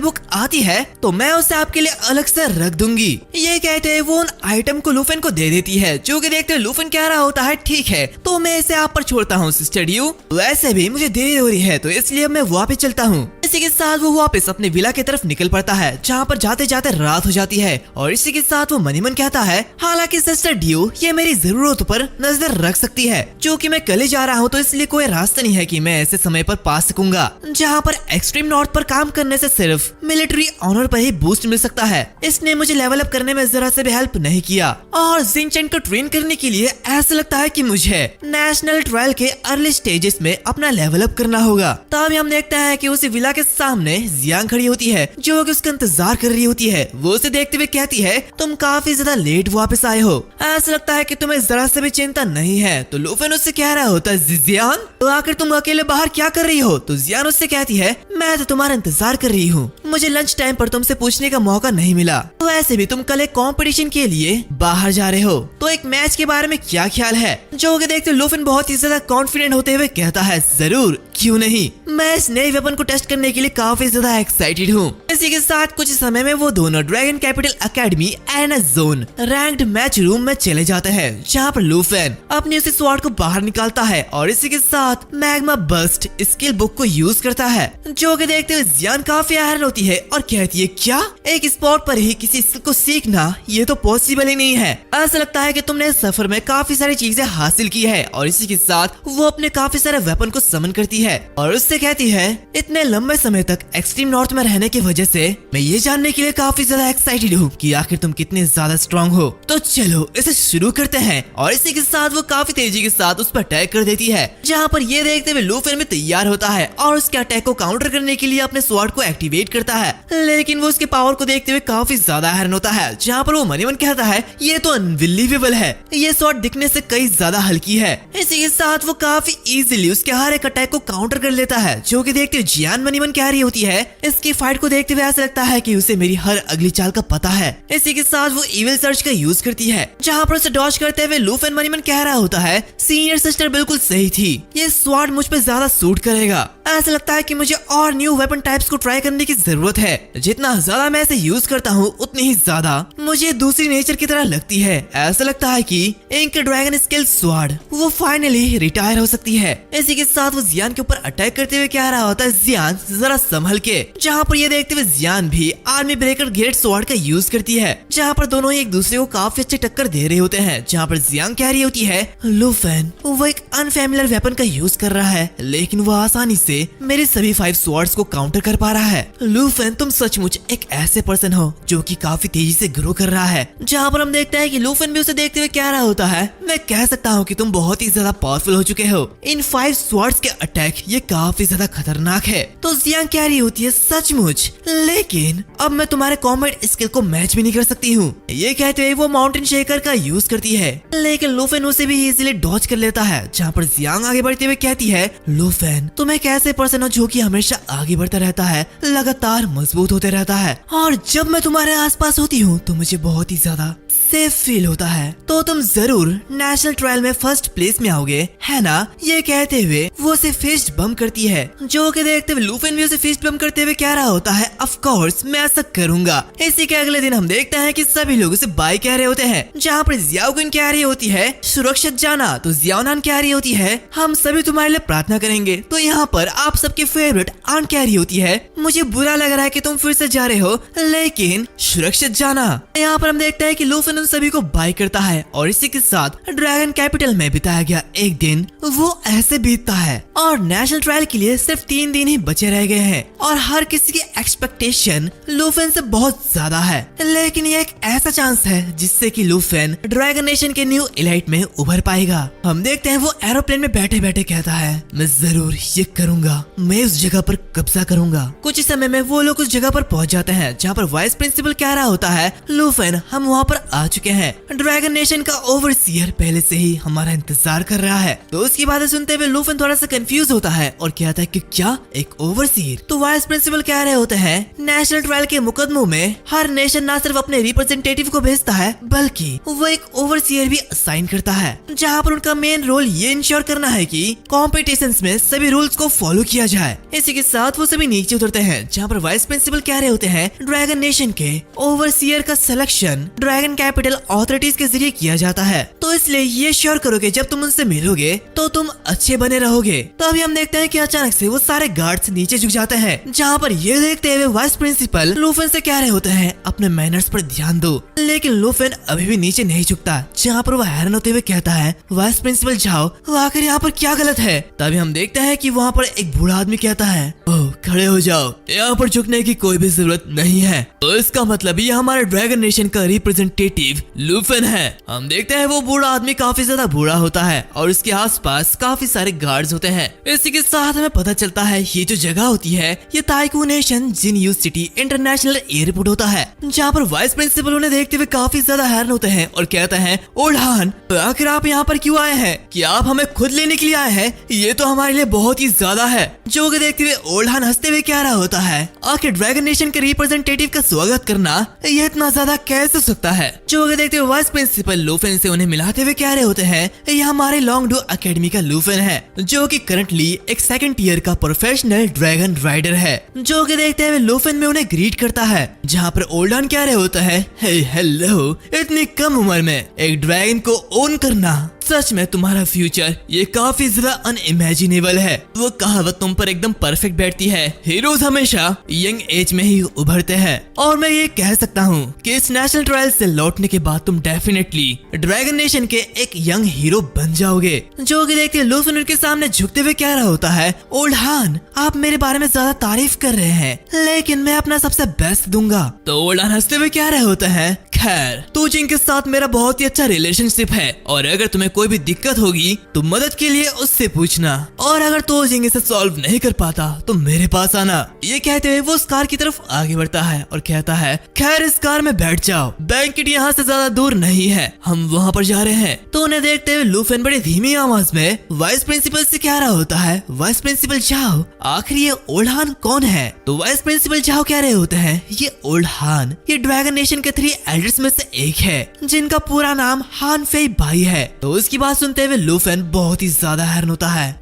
बुक आती है तो मैं उसे आपके लिए अलग से रख दूंगी। ये कहते हुए वो उन आइटम को लूफन को दे देती है, जो कि देखते हुए लूफन कह रहा होता है ठीक है तो मैं इसे आप पर छोड़ता हूँ सिस्टर ड्यू, वैसे भी मुझे देर हो रही है तो इसलिए मैं वापस चलता हूँ। इसी के साथ वो वापस अपने विला की तरफ निकल पड़ता है, जहाँ पर जाते जाते रात हो जाती है और इसी के साथ वो मनी मन कहता है हालांकि सिस्टर ड्यू ये मेरी जरूरतों पर नजर रख सकती है, जो कि मैं कल ही जा रहा हूँ तो इसलिए कोई रास्ता नहीं है कि मैं ऐसे समय पर पा सकूंगा, जहाँ पर एक्सट्रीम नॉर्थ पर काम करने से सिर्फ मिलिट्री ऑनर पर ही बूस्ट मिल सकता है। इसने मुझे लेवल अप करने में जरा से भी हेल्प नहीं किया और जिंगचन को ट्रेन करने के लिए ऐसा लगता है कि मुझे नेशनल ट्रायल के अर्ली स्टेजेस में अपना लेवल अप करना होगा। तभी हम देखते हैं कि उसी विला के सामने जियांग खड़ी होती है, जो कि उसका इंतजार कर रही होती है। वो उसे देखते हुए कहती है तुम काफी ज्यादा लेट वापस आए हो, ऐसा लगता है कि तुम्हें जरा से भी चिंता नहीं है। तो लूफन उससे कह रहा होता है जियान तो आखिर तुम अकेले बाहर क्या कर रही हो? तो जियान उससे कहती है मैं तो तुम्हारा इंतजार कर रही हूँ, मुझे लंच टाइम पर तुमसे पूछने का मौका नहीं मिला, तो ऐसे भी तुम कल एक कॉम्पिटिशन के लिए बाहर जा रहे हो तो एक मैच के बारे में क्या ख्याल है? जो कि देखते लूफन बहुत ही ज्यादा कॉन्फिडेंट होते हुए कहता है जरूर क्यों नहीं, मैं इस नए वेपन को टेस्ट करने के लिए काफी ज्यादा एक्साइटेड हूँ। इसी के साथ कुछ समय में वो दोनों ड्रैगन कैपिटल एकेडमी एना जोन रैंक्ड मैच रूम में चले जाते हैं, जहाँ पर लूफन अपने उसी स्वॉर्ड को बाहर निकालता है और इसी के साथ मैग्मा बस्ट स्किल बुक को यूज करता है। जो कि देखते हुए जियान काफी हैरान होती है और कहती है क्या एक स्पॉट पर ही किसी स्किल को सीखना ये तो पॉसिबल ही नहीं है, ऐसा लगता है कि तुमने सफर में काफी सारी चीजें हासिल की है। और इसी के साथ वो अपने काफी सारे वेपन को समन करती है और उससे कहती है इतने लंबे समय तक एक्सट्रीम नॉर्थ में रहने की वजह से मैं ये जानने के लिए काफी ज्यादा एक्साइटेड हूँ कि आखिर तुम कितने ज्यादा स्ट्रॉन्ग हो, तो चलो इसे शुरू करते हैं। और इसी के साथ वो काफी तेजी के साथ उस पर अटैक कर देती है, जहाँ पर ये देखते हुए लूफन भी तैयार होता है और उसके अटैक को काउंटर करने के लिए अपने स्वॉर्ड को एक्टिवेट करता है। लेकिन वो उसके पावर को देखते हुए काफी ज्यादा हैरान होता है, जहाँ पर वो मनी मन कहता है ये तो अनबिलीवेबल है, ये स्वॉर्ड दिखने से कई ज्यादा हल्की है। इसी के साथ वो काफी इजीली उसके हर एक अटैक को काउंटर कर लेता है। जो कि देखते हुए जियान मनी मन कह रही होती है इसकी फाइट को देखते हुए ऐसा लगता है कि उसे मेरी हर अगली चाल का पता है। इसी के साथ वो इविल सर्च का यूज करती है, जहाँ पर उसे डॉज करते हुए लूफन मनी मन कह रहा होता है सीनियर सिस्टर बिल्कुल सही थी, ये स्वॉर्ड मुझ पे ज्यादा सूट करेगा, ऐसा लगता है कि मुझे और न्यू वेपन टाइप्स को ट्राई करने की जरूरत है, जितना ज्यादा मैं इसे यूज करता हूँ उतनी ही ज्यादा मुझे दूसरी नेचर की तरह लगती है। ऐसा लगता है कि इंक ड्रैगन स्किल स्वॉर्ड वो फाइनली रिटायर हो सकती है। इसी के साथ वो जियान के ऊपर अटैक करते हुए कह रहा होता है जियान जरा संभल के, जहाँ पर ये देखते हुए जियान भी आर्मी ब्रेकर ग्रेट स्वॉर्ड का यूज करती है, जहाँ पर दोनों ही एक दूसरे को काफी अच्छे टक्कर दे रहे होते हैं। जहाँ पर जियान कह रही होती है लूफन वो एक अनफेमिलियर वेपन का यूज कर रहा है, लेकिन वो आसानी से मेरे सभी 5 स्वॉर्ड्स को काउंटर कर पा रहा है। लूफन तुम सचमुच एक ऐसे पर्सन हो जो कि काफी तेजी से ग्रो कर रहा है। जहाँ पर हम देखते हैं कि लूफन भी उसे देखते हुए कह रहा होता है मैं कह सकता हूँ कि तुम बहुत ही ज्यादा पावरफुल हो चुके हो, इन 5 स्वॉर्ड्स के अटैक ये काफी ज्यादा खतरनाक है। तो जियांग कह रही होती है सचमुच, लेकिन अब मैं तुम्हारे कॉम्बैट स्किल को मैच भी नहीं कर सकती हूँ। ये कहते हुए वो माउंटेन शेकर का यूज करती है, लेकिन लूफन उसे भी इजीली डॉज कर लेता है। जहाँ पर जियांग आगे बढ़ते हुए कहती है लूफन तुम एक ऐसे पर्सन हो जो कि हमेशा आगे बढ़ता रहता है, लगातार मजबूत होते रहता है, और जब मैं तुम्हारे आसपास होती हूँ तो मुझे बहुत ही ज्यादा सेफ फील होता है, तो तुम जरूर नेशनल ट्रायल में फर्स्ट प्लेस में आओगे है ना। ये कहते हुए वो उसे फिस्ट बम करती है, जो कि देखते हुए लूफन भी उसे फिस्ट बम करते हुए कह रहा होता है ऑफ कोर्स मैं ऐसा करूंगा। इसी के अगले दिन हम देखते हैं कि सभी लोग उसे बाय कह रहे होते हैं, जहाँ पर जियाओगुन कह रही होती है सुरक्षित जाना, तो जियाओनान कह रही होती है हम सभी तुम्हारे लिए प्रार्थना करेंगे। तो यहाँ पर आप सबके फेवरेट आंट कह रही होती है मुझे बुरा लग रहा है कि तुम फिर से जा रहे हो, लेकिन सुरक्षित जाना। यहाँ पर हम देखते हैं कि लूफन उन सभी को बाय करता है और इसी के साथ ड्रैगन कैपिटल में बिताया गया एक दिन वो ऐसे बीतता है और नेशनल ट्रायल के लिए सिर्फ 3 दिन ही बचे रह गए हैं और हर किसी की एक्सपेक्टेशन लूफेन से बहुत ज्यादा है। लेकिन ये एक ऐसा चांस है जिससे कि लूफेन ड्रैगन नेशन के न्यू एलाइट में उभर पाएगा। हम देखते हैं वो एरोप्लेन में बैठे बैठे कहता है मैं जरूर ये करूंगा, मैं उस जगह पर कब्जा करूंगा। कुछ ही समय में वो लोग उस जगह पर पहुंच जाते हैं जहाँ पर वाइस प्रिंसिपल कह रहा होता है लूफेन हम वहाँ पर आ चुके हैं, ड्रैगन नेशन का ओवरसीयर पहले से ही हमारा इंतजार कर रहा है। तो उसकी बातें सुनते हुए लूफेन थोड़ा सा कंफ्यूज होता है और कहता है कि क्या एक ओवरसीयर। तो वाइस प्रिंसिपल कह रहे होते हैं नेशनल ट्रायल के मुकदमों में हर नेशन न सिर्फ अपने रिप्रेजेंटेटिव को भेजता है बल्कि वो एक ओवरसीयर भी असाइन करता है जहाँ पर उनका मेन रोल ये इंश्योर करना है कि कॉम्पिटिशन्स में सभी रूल्स को फॉलो किया जाए। इसी के साथ वो सभी नीचे उतरते हैं जहाँ पर वाइस प्रिंसिपल कह रहे होते हैं ड्रैगन नेशन के ओवरसीयर का सिलेक्शन ड्रैगन कैपिटल अथॉरिटीज के जरिए किया जाता है, तो इसलिए ये श्योर करोगे जब तुम उनसे मिलोगे तो तुम अच्छे बने रहोगे। तो अभी हम देखते हैं कि अचानक से वो सारे गार्ड्स नीचे झुक जाते हैं जहाँ पर ये देखते हुए वाइस प्रिंसिपल लूफेन से कह रहे होते हैं अपने मैनर्स पर ध्यान दो। लेकिन लूफेन अभी भी नीचे नहीं झुकता जहाँ पर वो हैरान होते हुए कहता है वाइस प्रिंसिपल जाओ आखिर यहाँ पर क्या गलत है। तभी हम देखते हैं कि वहाँ पर एक बूढ़ा आदमी कहता है ओह खड़े हो जाओ, यहाँ पर झुकने की कोई भी जरूरत नहीं है। तो इसका मतलब ये हमारे ड्रैगन नेशन का रिप्रेजेंटेटिव लूफेन है। हम देखते हैं वो बूढ़ा आदमी काफी ज्यादा बूढ़ा होता है और उसके आसपास काफी सारे गार्ड्स होते हैं। इसी के साथ हमें पता चलता है ये जो जगह होती है ये ताइकू नेशन जिनयू सिटी इंटरनेशनल एयरपोर्ट होता है जहाँ पर वाइस प्रिंसिपल उन्हें देखते हुए काफी ज्यादा हैरान होते हैं और कहते हैं ओल्हान आखिर आप यहाँ पर क्यों आए हैं? क्या आप हमें खुद लेने के लिए आए हैं? ये तो हमारे लिए बहुत ही ज्यादा है। जो कि देखते हुए ओल्हान हंसते हुए कह रहा होता है आखिर ड्रैगन नेशन के रिप्रेजेंटेटिव का स्वागत करना ये इतना ज्यादा कैसे हो सकता है। जो कि देखते हुए वाइस प्रिंसिपल लूफेन से उन्हें मिलाते हुए कह रहे होते हैं ये हमारे लॉन्गडू एकेडमी का लूफेन है जो कि करंटली एक 2nd ईयर का प्रोफेशनल ड्रैगन राइडर है। जो कि देखते हुए लूफेन में उन्हें ग्रीट करता है जहाँ पर ओल्हान कह रहे होता है हेलो, इतनी कम उम्र में एक ड्रैगन को ओन करना सच में तुम्हारा फ्यूचर ये काफी ज्यादा अनइमेजिनेबल है। वो कहावत तुम पर एकदम परफेक्ट बैठती है। हीरोज हमेशा यंग एज में ही उभरते हैं और मैं ये कह सकता हूँ कि इस नेशनल ट्रायल से लौटने के बाद तुम डेफिनेटली ड्रैगन नेशन के एक यंग हीरो बन जाओगे। जो कि देखते लूफेन उनके सामने झुकते हुए कह रहा होता है ओल्हान आप मेरे बारे में ज्यादा तारीफ कर रहे हैं लेकिन मैं अपना सबसे बेस्ट दूंगा। तो ओल्हान हंसते हुए कह रहे होते हैं खैर तोजिंग के साथ मेरा बहुत ही अच्छा रिलेशनशिप है और अगर तुम्हें कोई भी दिक्कत होगी तो मदद के लिए उससे पूछना और अगर तोजिंग इसे सॉल्व नहीं कर पाता तो मेरे पास आना। ये कहते हुए वो उस कार की तरफ आगे बढ़ता है और कहता है खैर इस कार में बैठ जाओ, बैंकेट यहाँ से ज्यादा दूर नहीं है, हम वहाँ पर जा रहे हैं। तो उन्हें देखते हुए लूफेन बड़ी धीमी आवाज में वाइस प्रिंसिपल से कह रहा होता है वाइस प्रिंसिपल जाओ आखिर ये ओल्हान कौन है। तो वाइस प्रिंसिपल जाओ कह रहे होते हैं ये ओल्हान ये ड्रैगन नेशन के 3 एल्डर्स में से एक है जिनका पूरा नाम हान फेई भाई है। तो उसकी बात सुनते हुए लूफेन बहुत ही ज्यादा हैरान होता है।